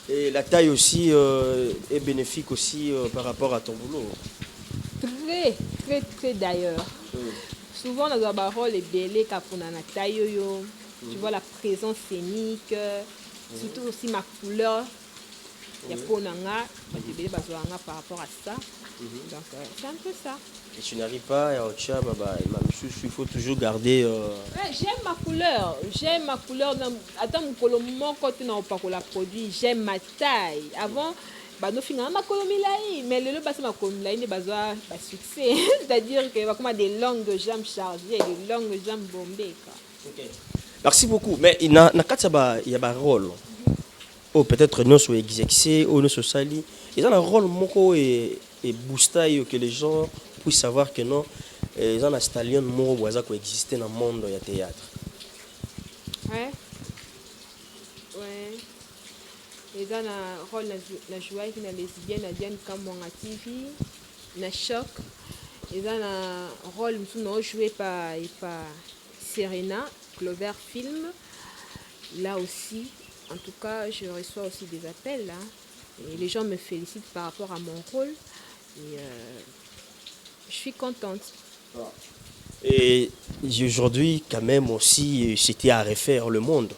Et la taille aussi est bénéfique aussi par rapport à ton boulot. Très, très, très d'ailleurs. Souvent, dans la parole, les délais qu'on a la taille, tu vois la présence scénique, surtout aussi ma couleur. ya mpo na nga bato ebele bazwaka nga par rapport à ça. Donc c'est un peu ça. Et tu n'arrives pas à Ocha, il faut toujours garder. Ouais, j'aime ma couleur. Attends, mon côté n'a pas la produit. J'aime ma taille. Avant, no finga ma kolomilai, mais le bas ma kolomilai ne bazwa pas succès. C'est-à-dire que va comme des longues jambes chargées, des longues jambes bombées. Okay. Merci beaucoup. Mais il y a un rôle. Oh, peut-être nous sommes exercés, ou nous sommes salis. Il y a un rôle moko et booster que les gens puissent savoir que non, ils ont un stallion moko qui existe dans le monde du théâtre. Ouais. Ouais. Ils ont un rôle na jouer qui na lesbienne, na Diane Kamwanga TV, na Choc. Ils ont un rôle joué par Serena, Clover Film. Là aussi, en tout cas, je reçois aussi des appels là. Et les gens me félicitent par rapport à mon rôle. Et je suis contente. Et aujourd'hui, quand même aussi, c'était à refaire le monde.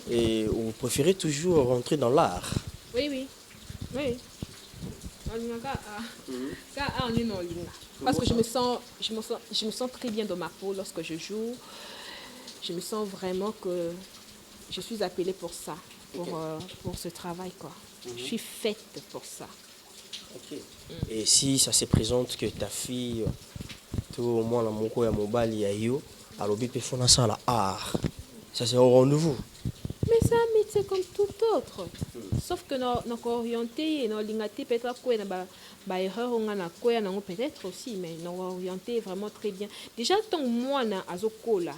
Et vous préférez toujours rentrer dans l'art? Oui. Parce que je me sens très bien dans ma peau lorsque je joue. Je me sens vraiment que je suis appelée pour ça, pour ce travail, quoi. Je suis faite pour ça. Okay. Et si ça se présente que ta fille, tout au moins la moko ya mobali ya yo, alors bi pe fona ça la art. Ça c'est au rendez-vous. Mais c'est un métier comme tout autre. Sauf que nous orienté, nous l'ingati peut-être quoi na erreur on a quoi na peut-être aussi, mais nous orienté vraiment très bien. Déjà tant moi na azokola,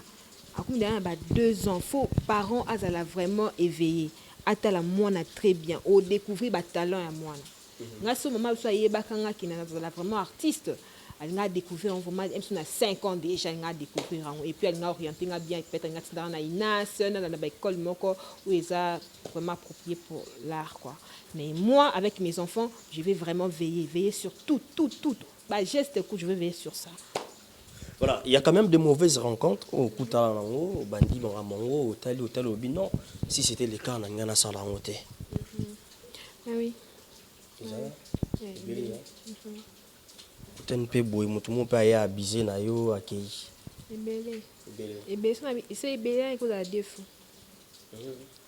à comme derrière 2 ans, faut parents azala vraiment éveillé. Atala moi na très bien, au découvrir ba talent à moi. Nga ce moment où soyez bakanga qui na vraiment artiste. Elle a découvert en vraiment, elle a 5 ans déjà, elle a découvert et puis elle a orienté bien, peut-être dans la INAS, dans l'école où elle a vraiment approprié pour l'art, quoi. Mais moi, avec mes enfants, je vais vraiment veiller sur tout. Bah, geste, je vais veiller sur ça. Voilà, il y a quand même de mauvaises rencontres au Koutalango, au Bandi, au Ramongo, au Tali, au Binon. Si c'était le cas, on a ça en côté. Ah oui. Peut-être que boy mutumo pa ya abusé na yo akei. Ebele. Ebele ça c'est ebele ko da défaut.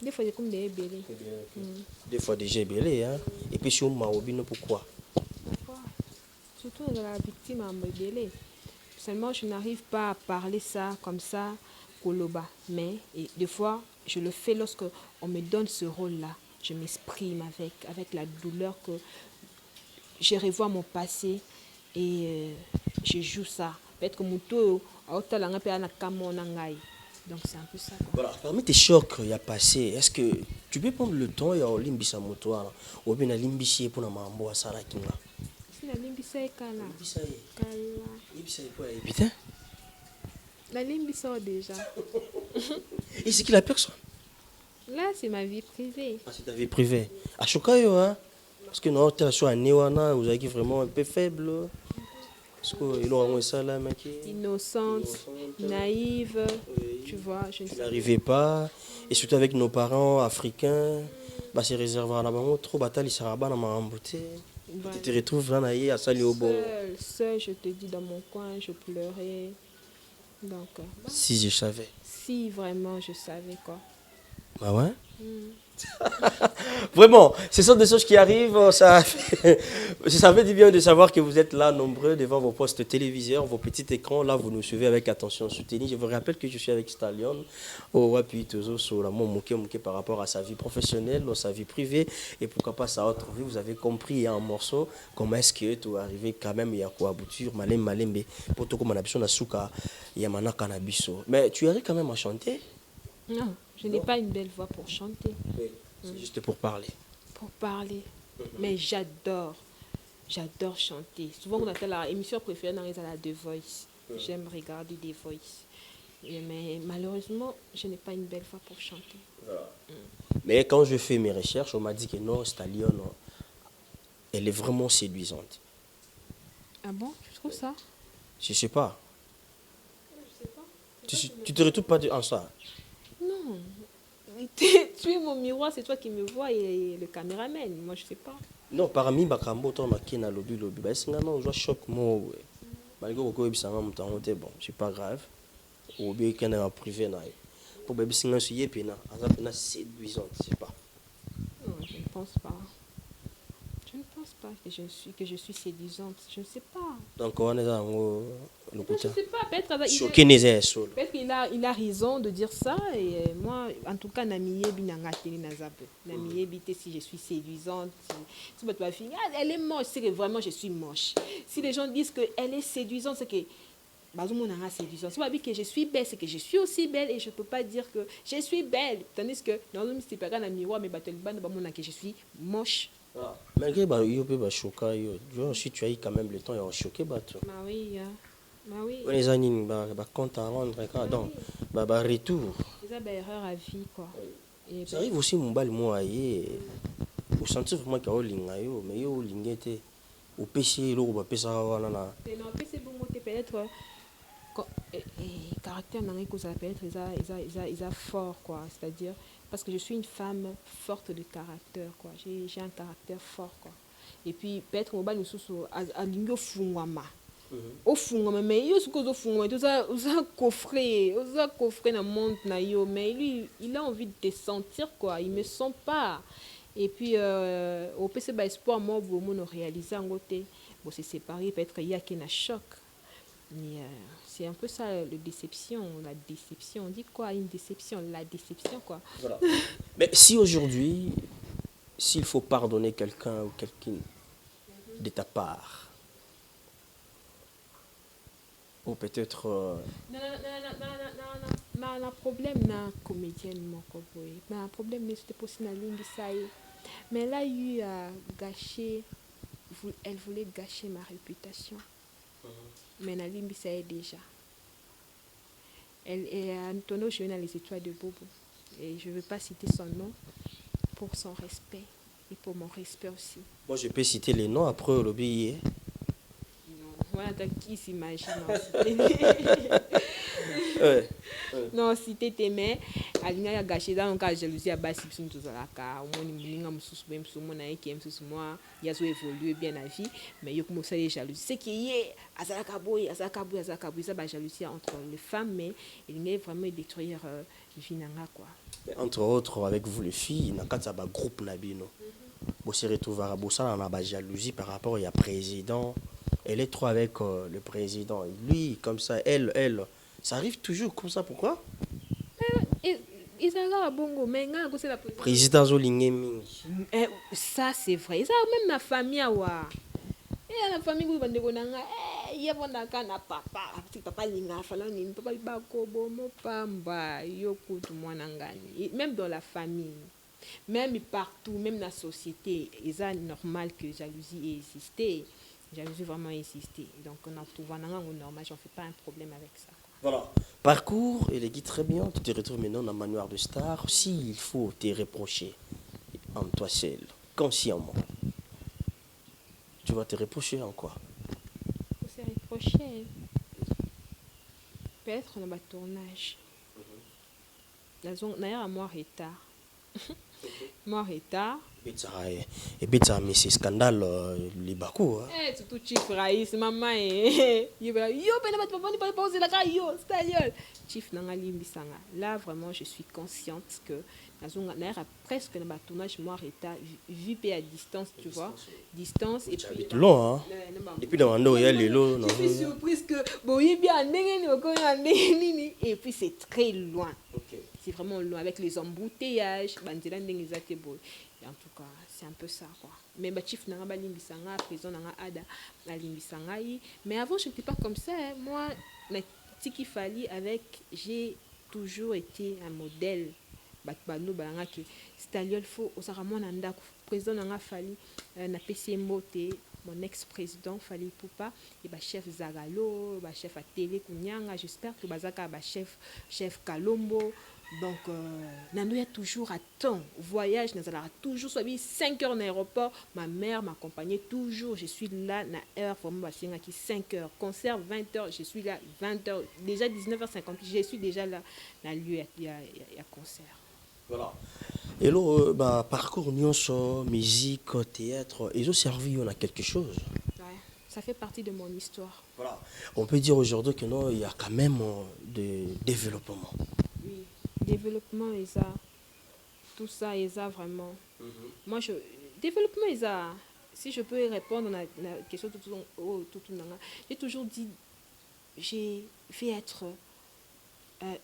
Des fois j'ai comme des ebele. Des fois déjà ebele hein. Et puis sur Maobino pourquoi? Surtout dans la victime à ebele. Seulement je n'arrive pas à parler ça comme ça koloba, mais des fois je le fais lorsque on me donne ce rôle là. Je m'exprime avec la douleur que je revois mon passé. Et je joue ça. Peut-être que mon tour, donc c'est un peu ça. Voilà, parmi tes chocs il y a passé, est-ce que tu peux prendre le temps et limbisa motoir ou bien limbisi pour na mambo asala kinga? Si la limbisa est kala. Limbisa est quoi putain? La limbisa déjà. Et c'est qui la personne? Là, c'est ma vie privée. Ah, c'est ta vie privée. À Chokayo, hein? Parce que non, tu as choisi un Néwana, vous avez vraiment un peu faible. Parce qu'il aura ça là, mec. Innocente, naïve, oui. Tu vois. Tu n'arrivais pas. Et surtout avec nos parents africains, bah, c'est réservé à la maman, trop bataille, il sera bas dans ma embouté. Tu te retrouves là, à salir au bon. Seul, je te dis, dans mon coin, je pleurais. Donc, si je savais. Si vraiment je savais, quoi. Bah ouais. Vraiment, ce sont des choses qui arrivent. Ça fait du bien de savoir que vous êtes là nombreux devant vos postes téléviseurs, vos petits écrans. Là, vous nous suivez avec attention soutenue. Je vous rappelle que je suis avec Stallion par rapport à sa vie professionnelle, sa vie privée et pourquoi pas sa autre vie. Vous avez compris un morceau. Comment est-ce que tu es arrivé quand même à quoi aboutir malembe pour tout comme on a besoin de souka yamana cannabis. Mais tu arrives quand même à chanter? Non. Je n'ai pas une belle voix pour chanter. Oui, c'est juste pour parler. Pour parler. Mais j'adore chanter. Souvent, on a la émission préférée dans la The Voice. J'aime regarder The Voice. Mais malheureusement, je n'ai pas une belle voix pour chanter. Mais quand je fais mes recherches, on m'a dit que non, Stallion, elle est vraiment séduisante. Ah bon? Tu trouves ça? Je sais pas. Je sais pas. Tu te retrouves pas en ça? Non. Tu es mon miroir, c'est toi qui me vois et le caméraman. Moi, je sais pas. Non, parmi bakambo to makina lobby lobby. Bah singa non, je choc mo. Malgré que ko bisanga mutango te bon, c'est pas grave. Ou bien qu'il y en a en privé na. Pour baby singa suye pena, azapena séduisante, c'est pas. Non, je ne pense pas. Je ne pense pas que je suis séduisante. Je ne sais pas. Donc on est dans le Je côté. ne sais pas. Peut-être Choqué les solo. peut-être il a raison de dire ça. Et moi, en tout cas, Namiebi n'a télé nazape. Namiebi, si je suis séduisante, si votre fille, elle est moche, c'est que vraiment je suis moche. Si les gens disent qu'elle est séduisante, c'est que séduisant. Si on dit que je suis belle, c'est que je suis aussi belle et je ne peux pas dire que je suis belle. Tandis que dans le miroir, mais que je suis moche. Malgré bah yo peut bah choquer yo si tu as eu quand même le temps de choquer bah toi. Bah oui, bah oui. On les anime bah compte à rendre donc bah retour. C'est ça erreur à vie quoi. Et Ça arrive aussi mon bal moi yé au sentir vraiment que au linga yo mais yo lingete au péché lo ba pesa wana na. Et non, c'est bon peut-être caractère n'a rien que ça peut être ils a fort quoi, c'est-à-dire parce que je suis une femme forte de caractère quoi. J'ai un caractère fort quoi. Et puis peut-être au bas nous sous à lingo fungwama. Au fungwama mais yo ce que au fungwama tout ça coffrer na monde na yo mais lui il a envie de te sentir quoi, il me sent pas. Et puis au PC ba espoir moi au monde réaliser en côté bon c'est séparé peut-être il y a qui na choc. Mais c'est un peu ça, la déception. On dit quoi, une déception? La déception, quoi. Voilà. Mais si aujourd'hui, s'il faut pardonner quelqu'un ou quelqu'une de ta part, ou peut-être... Non, le problème, na comédienne, mon copain. Mais le problème, c'était possible dans l'une de ça. Mais elle a eu à gâcher, elle voulait gâcher ma réputation. Mais Nalimbi ça est déjà. Elle est Antonio joué dans les étoiles de Bobo. Et je ne veux pas citer son nom pour son respect et pour mon respect aussi. Moi, je peux citer les noms après le billet. Non, voilà, qui s'imagine. Non, citer tes mains. Alinga ya gâché dans le cas jalousie à bas si nous tous à la car au moins il m'a sous même sous mon aïe qui aime sous moi il a évolué bien la vie mais il commence à les jalousie c'est qui est azalaka boy ça ba jalousie entre les femmes mais il est vraiment détruire vinanga quoi. Entre autres avec vous les filles na kata ba groupe na bino bo se retrouver à bossa na ba jalousie par rapport au président elle est trop avec le président lui comme ça elle ça arrive toujours comme ça pourquoi? Président Zolingé ça c'est vrai ça même ma famille awa et la famille vous bande konanga ya bonda kana papa linga fala ni papa bako bomo pamba yo kutu mwana ngani même dans la famille même partout même dans la société c'est normal que jalousie existe jalousie vraiment existe donc on a trouvé normal j'en fais pas un problème avec ça. Voilà. Parcours, il est dit très bien, tu te retrouves maintenant dans Manoir de Star. S'il faut te reprocher en toi seul, consciemment, tu vas te reprocher en quoi? Il faut se reprocher. Peut-être dans le tournage. D'ailleurs, moi, retard. Moi, retard. Et puis, ça a mis ces scandales, les Bakou. C'est tout chief Raïs, maman. Yo, pas poser la caille, yo, c'est chief Nangali Mbisanga. Là, vraiment, je suis consciente que dans presque dans le tournage, moi, retard, vu à distance, tu vois. Distance, et puis. Long, hein. Et puis, dans le il y a les lots. Je suis surprise que, bon, il y a et puis, c'est très loin. C'est vraiment loin, avec les embouteillages. En tout cas, c'est un peu ça, quoi. Mais le chief n'a pas limbisanga, président n'a ada la limbisanga. Mais avant, je n'étais pas comme ça. Hein. Moi, Tiki Fali, j'ai toujours été un modèle. C'est-à-dire qu'il faut, le président n'a Fali, n'a PCMO, mon ex-président Fali Poupa, et chef Zagalo, chef à télé Kounyanga, j'espère que Bazaka, chef Kalombo. Donc, Nando est toujours à temps. Voyage, nous allons toujours soit 5 heures dans l'aéroport. Ma mère m'accompagnait toujours. Je suis là, na heure, vraiment, 5 heures. Concert, 20 heures, je suis là, 20 heures. Déjà 19h50, je suis déjà là, dans le lieu, il y a concert. Voilà. Et là, bah, parcours nyonso, musique, théâtre, ils ont servi on a quelque chose. Ouais, ça fait partie de mon histoire. Voilà. On peut dire aujourd'hui que non, il y a quand même de développement. Oui, développement et ça, tout ça et ça vraiment. Moi, développement et ça, si je peux répondre à la question de tout, j'ai toujours dit, j'ai fait être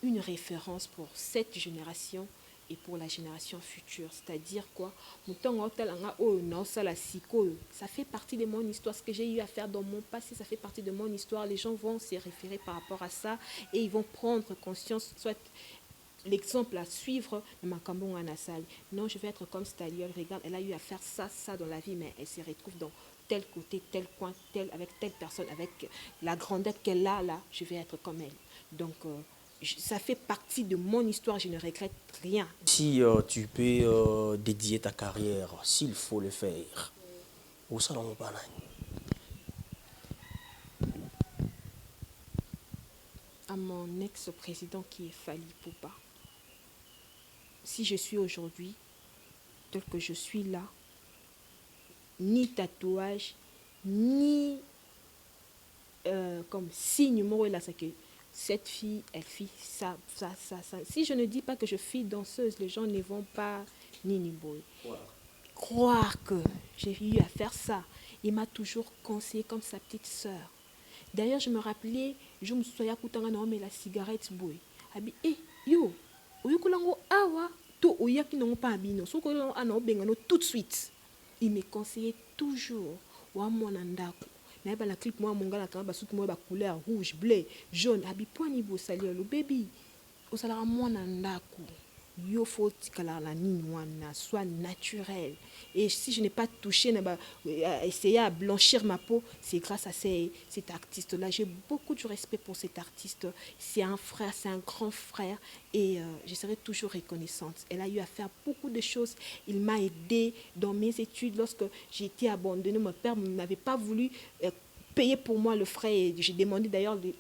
une référence pour cette génération et pour la génération future. C'est-à-dire quoi? Ça fait partie de mon histoire. Ce que j'ai eu à faire dans mon passé, ça fait partie de mon histoire. Les gens vont se référer par rapport à ça et ils vont prendre conscience, soit l'exemple à suivre de Makambo Anasali. Non, je vais être comme Staliol. Regarde, elle a eu à faire ça, ça dans la vie, mais elle se retrouve dans tel côté, tel coin, avec telle personne, avec la grandeur qu'elle a là, je vais être comme elle. Donc, ça fait partie de mon histoire, je ne regrette rien. Si tu peux dédier ta carrière, s'il faut le faire, où ça dans pas À mon ex-président qui est Fally Poupa. Si je suis aujourd'hui, tel que je suis là, ni tatouage, ni comme signe moral là, c'est que cette fille, elle fit ça. Si je ne dis pas que je suis danseuse, les gens ne vont pas ni boy. Croire que j'ai eu à faire ça. Il m'a toujours conseillé comme sa petite sœur. D'ailleurs, je me rappelais, je me suis dit, la cigarette boy. Abi, yo, oyukulango awa, to oyaki non pas abino, soko ano bengano tout de suite. Il me conseillait toujours, wa mwana ndako. Na ba la clip moi mon gars la kamba suki moi ba couleur rouge, bleu, jaune, abi poani bo salir le baby. Osala mwana ndako. Yo faut tikala la nini soit naturel. Et si je n'ai pas touché, essayé à blanchir ma peau, c'est grâce à cet artiste-là. J'ai beaucoup de respect pour cet artiste. C'est un frère, c'est un grand frère. Et je serai toujours reconnaissante. Elle a eu à faire beaucoup de choses. Il m'a aidé dans mes études. Lorsque j'ai été abandonnée, mon père n'avait pas voulu payer pour moi le frais. J'ai demandé d'ailleurs le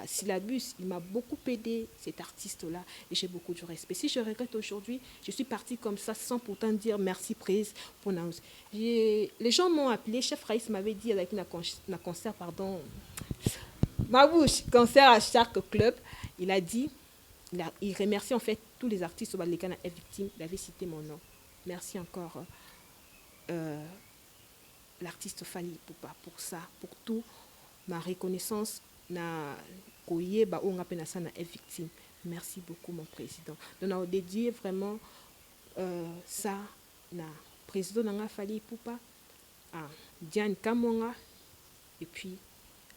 syllabus. Il m'a beaucoup aidé, cet artiste-là, et j'ai beaucoup de respect. Si je regrette aujourd'hui, je suis partie comme ça sans pourtant dire merci prise pour nous. Les gens m'ont appelé, chef Raïs m'avait dit avec un concert, pardon, ma bouche, concert à chaque club. Il a dit, il remercie en fait tous les artistes au Balékana est victime. Il avait cité mon nom. Merci encore. L'artiste Fally Poupa pour ça, pour tout, ma reconnaissance na koye ba on appelle ça na victime. Merci beaucoup mon président. Donc on a dédié vraiment ça na président na Fally Poupa, à Diane Kamonga et puis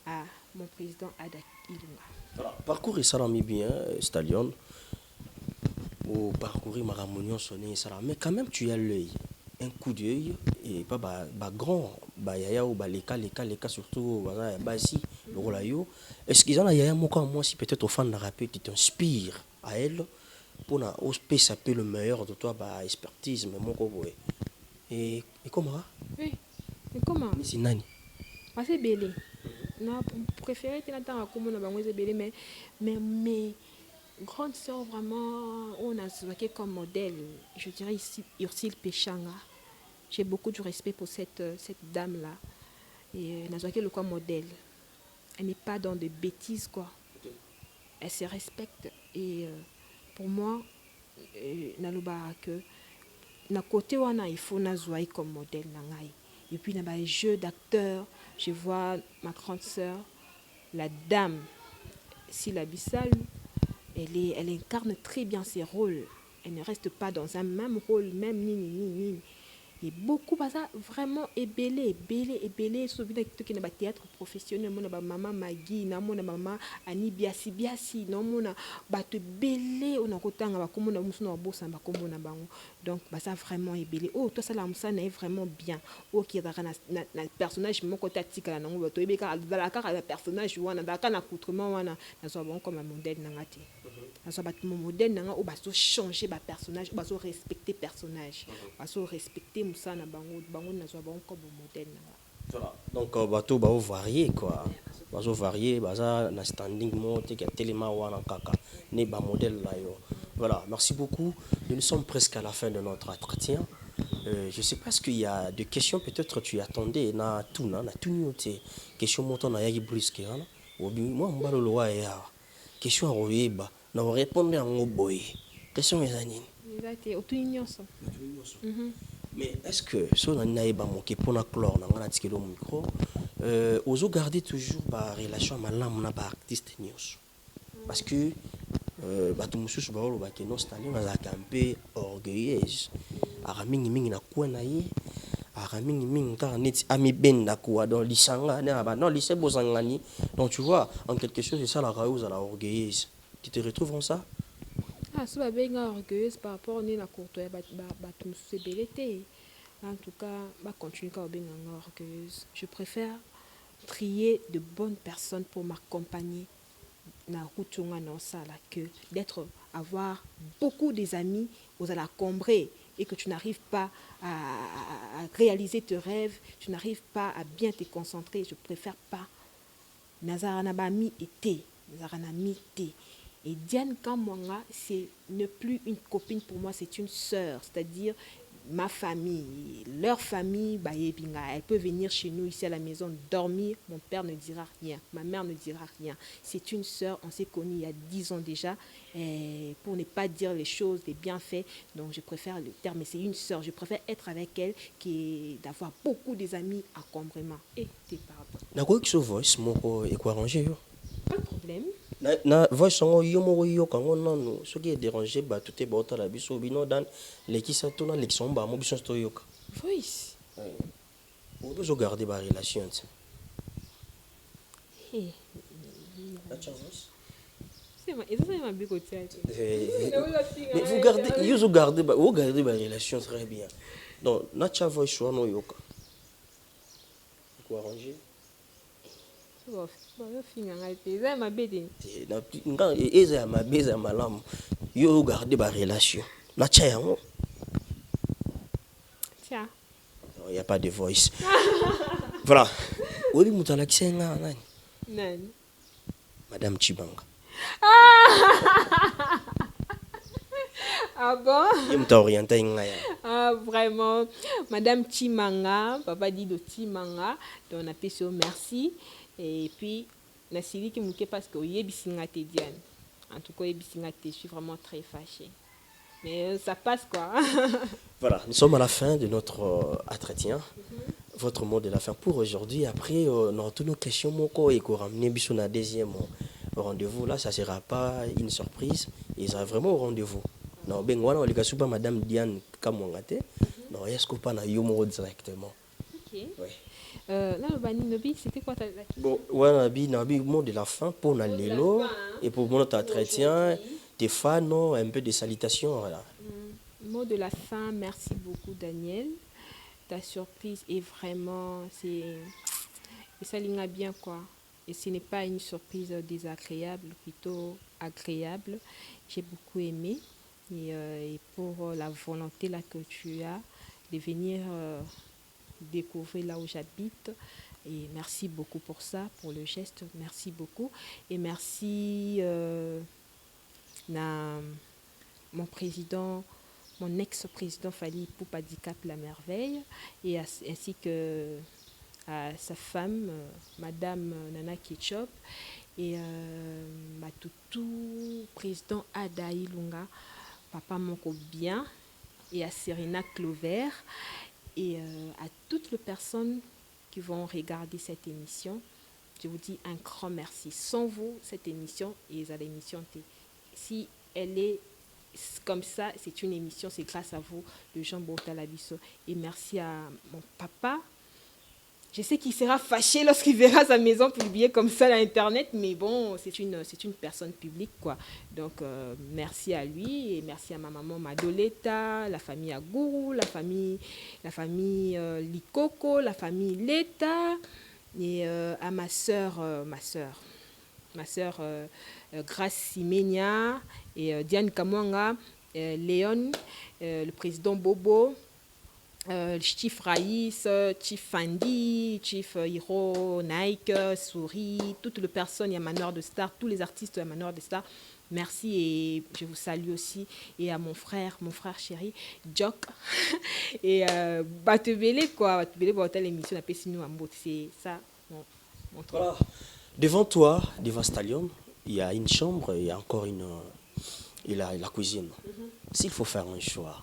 à mon président Adak Ilunga. Voilà. Parcours ça l'a mis bien Stalion. Au parcourir Maramounion sonné ça mais quand même tu as l'œil. Un coup d'œil et pas grand yaya ou les cas surtout ici le rolayo est-ce qu'ils en a yaya moi si peut-être au fan de rap tu t'inspires à elle pour na ça peut le meilleur de toi expertise mais mon et comment oui et comment c'est nani c'est belé na préféré tu n'attends comme on a bango c'est belé mais grande sœur vraiment on a choisi comme modèle je dirais ici Ursule Péchanga. J'ai beaucoup de respect pour cette dame-là. Et Nazwaki le quoi modèle. Elle n'est pas dans des bêtises, quoi. Elle se respecte. Et pour moi, Naloba que na côté wana il faut Nazwaki comme modèle nangai. Et puis dans les jeux d'acteurs, je vois ma grande sœur, la dame Sila Bissal. Elle incarne très bien ses rôles. Elle ne reste pas dans un même rôle, même ni. Et beaucoup ça vraiment ébélé sauf que qui na théâtre professionnel mon maman Magui na mon maman Ani biasi non mon bato belé on a kotanga ba komo na musu na bossa ba komo na bango donc ça vraiment ébélé toi ça la musa na est vraiment bien qui na personnage mon côté tika na ngo bato ebeka la cara le personnage wana da kana accoutrement wana na so bon comme modèle na ngati na so bato modèle na nga o ba so changer ba personnage o ba so respecter personnage ba so respecter musana bango na so bon comme modèle na voilà donc bato ba varier quoi bazo varier baza na standing mo te ka telema wana kaka ne ba modèle là yo Voilà, merci beaucoup. Nous sommes presque à la fin de notre entretien. Je ne sais pas, est-ce qu'il y a des questions, peut-être tu attendais, na tout, question montant na yagi brusque, hein. Moi, mbalo loa ya. Question à royeba, na répondre à mon boy. Question mes amis. Exact, otuni nyonso. Mais est-ce que, si on a pas manqué pour la chlore, on a dit que le micro, oso garder toujours la relation avec la artiste news. Parce que, bato mususu baoloba ke nostalgie bazalaka mpe orgueilleuse aka mingimingi na kuwa na ye aka mingimingi kaka neti amibenda kuwa donc lisanga ne aba non lise bozangani donc tu vois en quelque chose esalaka yo ozala orgueilleuse. Tu te retrouves en ça? Ah, so babenga orgueilleuse par rapport ni na courtois ya bato mosusu ebele te. En tout cas, continue kaka babenganga orgueilleuse. Je préfère trier de bonnes personnes pour m'accompagner na route na sala que d'être avoir beaucoup des amis aux à la combrer et que tu n'arrives pas à réaliser tes rêves, tu n'arrives pas à bien te concentrer. Je préfère pas. Nazarana bami été, Nazarana mité. Et Diane Kamwanga, c'est ne plus une copine pour moi, c'est une sœur, c'est-à-dire ma famille, leur famille, bah, elle peut venir chez nous ici à la maison dormir, mon père ne dira rien, ma mère ne dira rien. C'est une sœur, on s'est connus il y a 10 ans déjà, pour ne pas dire les choses, les bienfaits, donc je préfère le terme, mais c'est une sœur, je préfère être avec elle d'avoir beaucoup des amis à Combrema. Et tes parents. D'accord, que ce voice, mon arrangé. Pas de problème. Na voice ngo yo mo yo kango nanu ce qui est dérangé ba tout est bota la biso bino dan lekisa tona lekison ba mo biso sto yoka Voice. on doit garder ba relation. Hey. C'est ma big hôtel. Mais vous gardez ba relation très bien. Donc nacha voice so no yoka quoi arranger eza mabe te eza ya mabe eza ya malamu yo ogarde barelation natya yango tia il n'y a pas de voice voilà oyebi moto alakisa nga nani nani madame Chibanga ah bon ye moto aorientai nga ya ah vraiment madame Chimanga papa dit de Chimanga donc on appelle ça merci. Et puis, Nassili qui mouke parce que Yebisingate Diane. En tout cas, Yebisingate, je suis vraiment très fâchée. Mais ça passe quoi. Voilà, nous sommes à la fin de notre entretien. Votre mot de la fin pour aujourd'hui. Après, on a toutes nos questions. Et qu'on ramène sur un deuxième rendez-vous. Là, ça ne sera pas une surprise. Il sera vraiment au rendez-vous. Non, ben, on a pas Madame Diane Kamwangate. Non, est-ce qu'on pas Yomo directement? Ok. Oui. Là, le Bani c'était quoi la question? Bon, ouais, Nabi, mot de la fin pour Nalelo et pour mon entretien, des fans, un peu de salutations. Voilà. Mot de la fin, merci beaucoup Daniel. Ta surprise est vraiment, ça ligne bien quoi. Et ce n'est pas une surprise désagréable, plutôt agréable. J'ai beaucoup aimé et pour la volonté là que tu as de venir découvrir là où j'habite et merci beaucoup pour ça, pour le geste, merci beaucoup et merci mon président, mon ex-président Fali Poupa Dicap La Merveille et ainsi que à sa femme Madame Nana Ketchup et Matutu président Adaï Lunga Papa Moko Bien et à Serena Clover et à toutes les personnes qui vont regarder cette émission, je vous dis un grand merci. Sans vous, cette émission est à l'émission T. Si elle est comme ça, c'est une émission, c'est grâce à vous, le Jean Botalabiso. Et merci à mon papa. Je sais qu'il sera fâché lorsqu'il verra sa maison publiée comme ça à Internet, mais bon, c'est une personne publique, quoi. Donc, merci à lui et merci à ma maman Madoleta, la famille Agourou, la famille Likoko, la famille Leta et à ma sœur Grace Simenia et Diane Kamwanga, Léon, le président Bobo, Chief Raïs, Chief Fandi, Chief Hiro, Nike, Souris, toutes les personnes, il y a Manoir de Star, tous les artistes de Manoir de Star. Merci et je vous salue aussi. Et à mon frère chéri, Jock. Et Batebele, quoi. Batebele, Batel émission, on appelle sinon un mot. C'est ça, mon truc. Voilà. Devant toi, devant Stallion, il y a une chambre, il y a encore la cuisine. S'il faut faire un choix,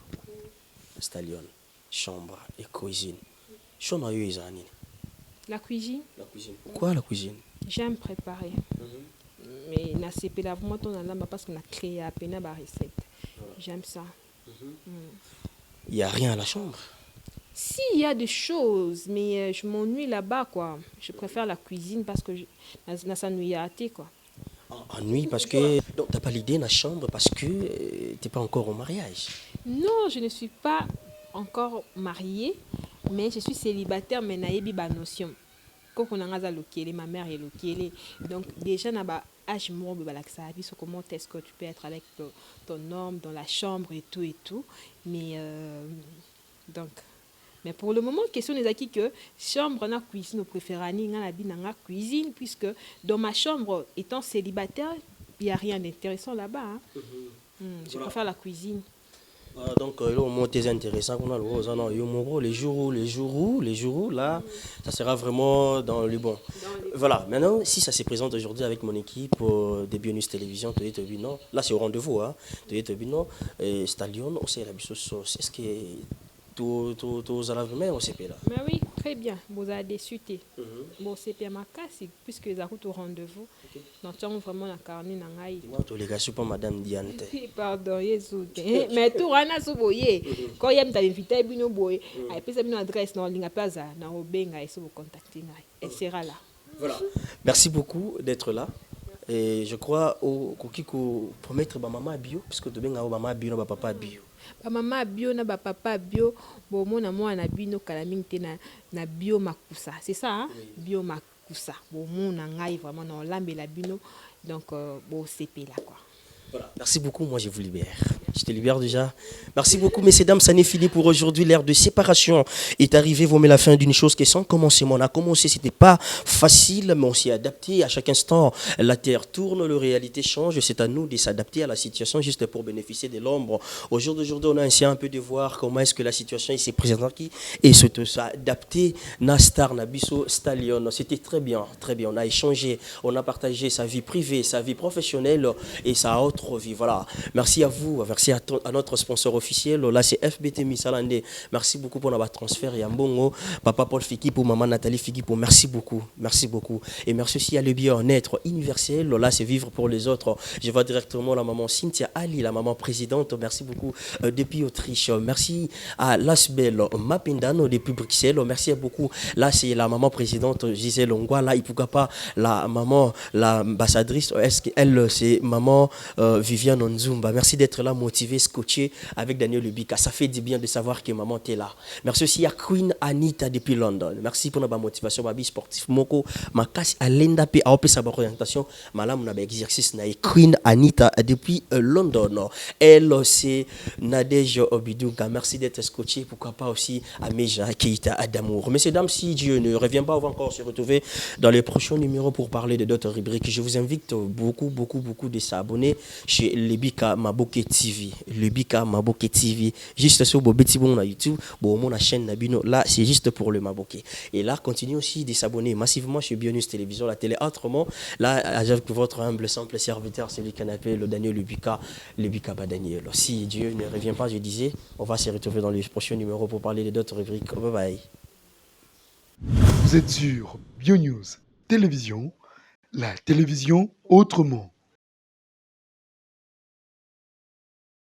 Stallion, chambre et cuisine, chambre et La cuisine. La cuisine. Pourquoi la cuisine? J'aime préparer. Mais na CP là vraiment on a là parce qu'on a créé à peine ma recette. J'aime ça. Il n'y a rien à la chambre. Si, il y a des choses, mais je m'ennuie là-bas, quoi. Je préfère la cuisine parce que je s'ennuie à thé, quoi. Ennui parce que donc t'as pas l'idée dans la chambre parce que t'es pas encore au mariage. Non, je ne suis pas encore mariée, mais je suis célibataire, mais naïbi ba notion. Quand on a lokele, ma mère est lokele. Donc déjà na ba âge mort ba la comment est-ce que tu peux être avec ton homme dans la chambre et tout. Mais donc mais pour le moment, question des acquis que chambre na cuisine préférani na la cuisine puisque dans ma chambre étant célibataire, il y a rien d'intéressant là-bas. Hein. Je préfère la cuisine. Donc le moment très intéressant qu'on a les jours là ça sera vraiment dans le bon. Voilà, maintenant si ça se présente aujourd'hui avec mon équipe de Bionus Télévision, non, là c'est au rendez-vous hein. Et Stallion on sait la sauce. Est-ce que tous à la vraie on sait là. Mais oui, très bien. Vous avez déçu. Bon, c'est bien ma casse puisque les route au rendez-vous. Donc, tu as vraiment la carne dans l'ail. Tous les gars, je suis pas Madame Diane. Pardon, Jésus. Mais tout le monde a boyé. Quand il y a une invité, il y a une adresse dans la place, dans le benga, et vous contacter. Elle sera là. Voilà. Merci beaucoup d'être là. Et je crois au Kokiko promettre ma maman bio, puisque tu benga maman bio, ma papa bio. Ba mama bio na ba papa bio bo mona mwana bino kala mingi na bio makusa c'est ça hein? Oui. Bio makusa bo mona ngai vraiment na lambela bino donc bo CP là quoi. Voilà. Merci beaucoup, moi je vous libère. Je te libère déjà. Merci beaucoup, messieurs, dames, ça n'est fini pour aujourd'hui. L'ère de séparation est arrivée. Vous mettez la fin d'une chose qui est sans commencement. On a commencé, c'était pas facile, mais on s'y est adapté. À chaque instant, la terre tourne, la réalité change. C'est à nous de s'adapter à la situation juste pour bénéficier de l'ombre. Au jour d'aujourd'hui, on a essayé un peu de voir comment est-ce que la situation s'est présentée et s'adapter. Nastar, Nabiso, Stallion. C'était très bien, très bien. On a échangé, on a partagé sa vie privée, sa vie professionnelle et sa autre vie. Voilà. Merci à vous, merci à notre sponsor officiel. Là, c'est FBT Misalande. Merci beaucoup pour notre transfert. Yambongo, Papa Paul Fiki pour Maman Nathalie Fiki pour merci beaucoup. Merci beaucoup. Et merci aussi à le bien-être universel. Là, c'est vivre pour les autres. Je vois directement la maman Cynthia Ali, la maman présidente. Merci beaucoup depuis Autriche. Merci à Lasbel Mapindano depuis Bruxelles. Merci beaucoup. Là, c'est la maman présidente Gisèle Ongwa. Là, il ne pourra pas la maman, l'ambassadrice. Est-ce qu'elle, c'est maman Viviane Onzumba. Merci d'être là, motivé, scotché avec Daniel Lubika. Ça fait du bien de savoir que maman est là. Merci aussi à Queen Anita depuis London. Merci pour notre motivation, ma vie sportive. Moko, ma casse à l'enda à opé sa orientation. Malam n'a exercice na Queen Anita depuis London. Elle c'est Nadège Obidouga. Merci d'être scotché. Pourquoi pas aussi à Meja Keita Adamour. Messieurs, dames, si Dieu ne revient pas, on va encore se retrouver dans les prochains numéros pour parler de d'autres rubriques. Je vous invite beaucoup de s'abonner chez Lebika Maboke TV. Lebika Maboke TV. Juste sur Bobeti Bon na YouTube, bon la chaîne Nabino. Là, c'est juste pour le Maboke. Et là, continuez aussi de s'abonner massivement chez Bionus Télévision, la télé autrement. Là, avec votre humble, simple serviteur, celui qu'on appelle le Daniel Lubika, Lubika Badaniel. Si Dieu ne revient pas, je disais, on va se retrouver dans les prochains numéros pour parler d'autres rubriques. Bye bye. Vous êtes sur Bionews Télévision, la télévision autrement.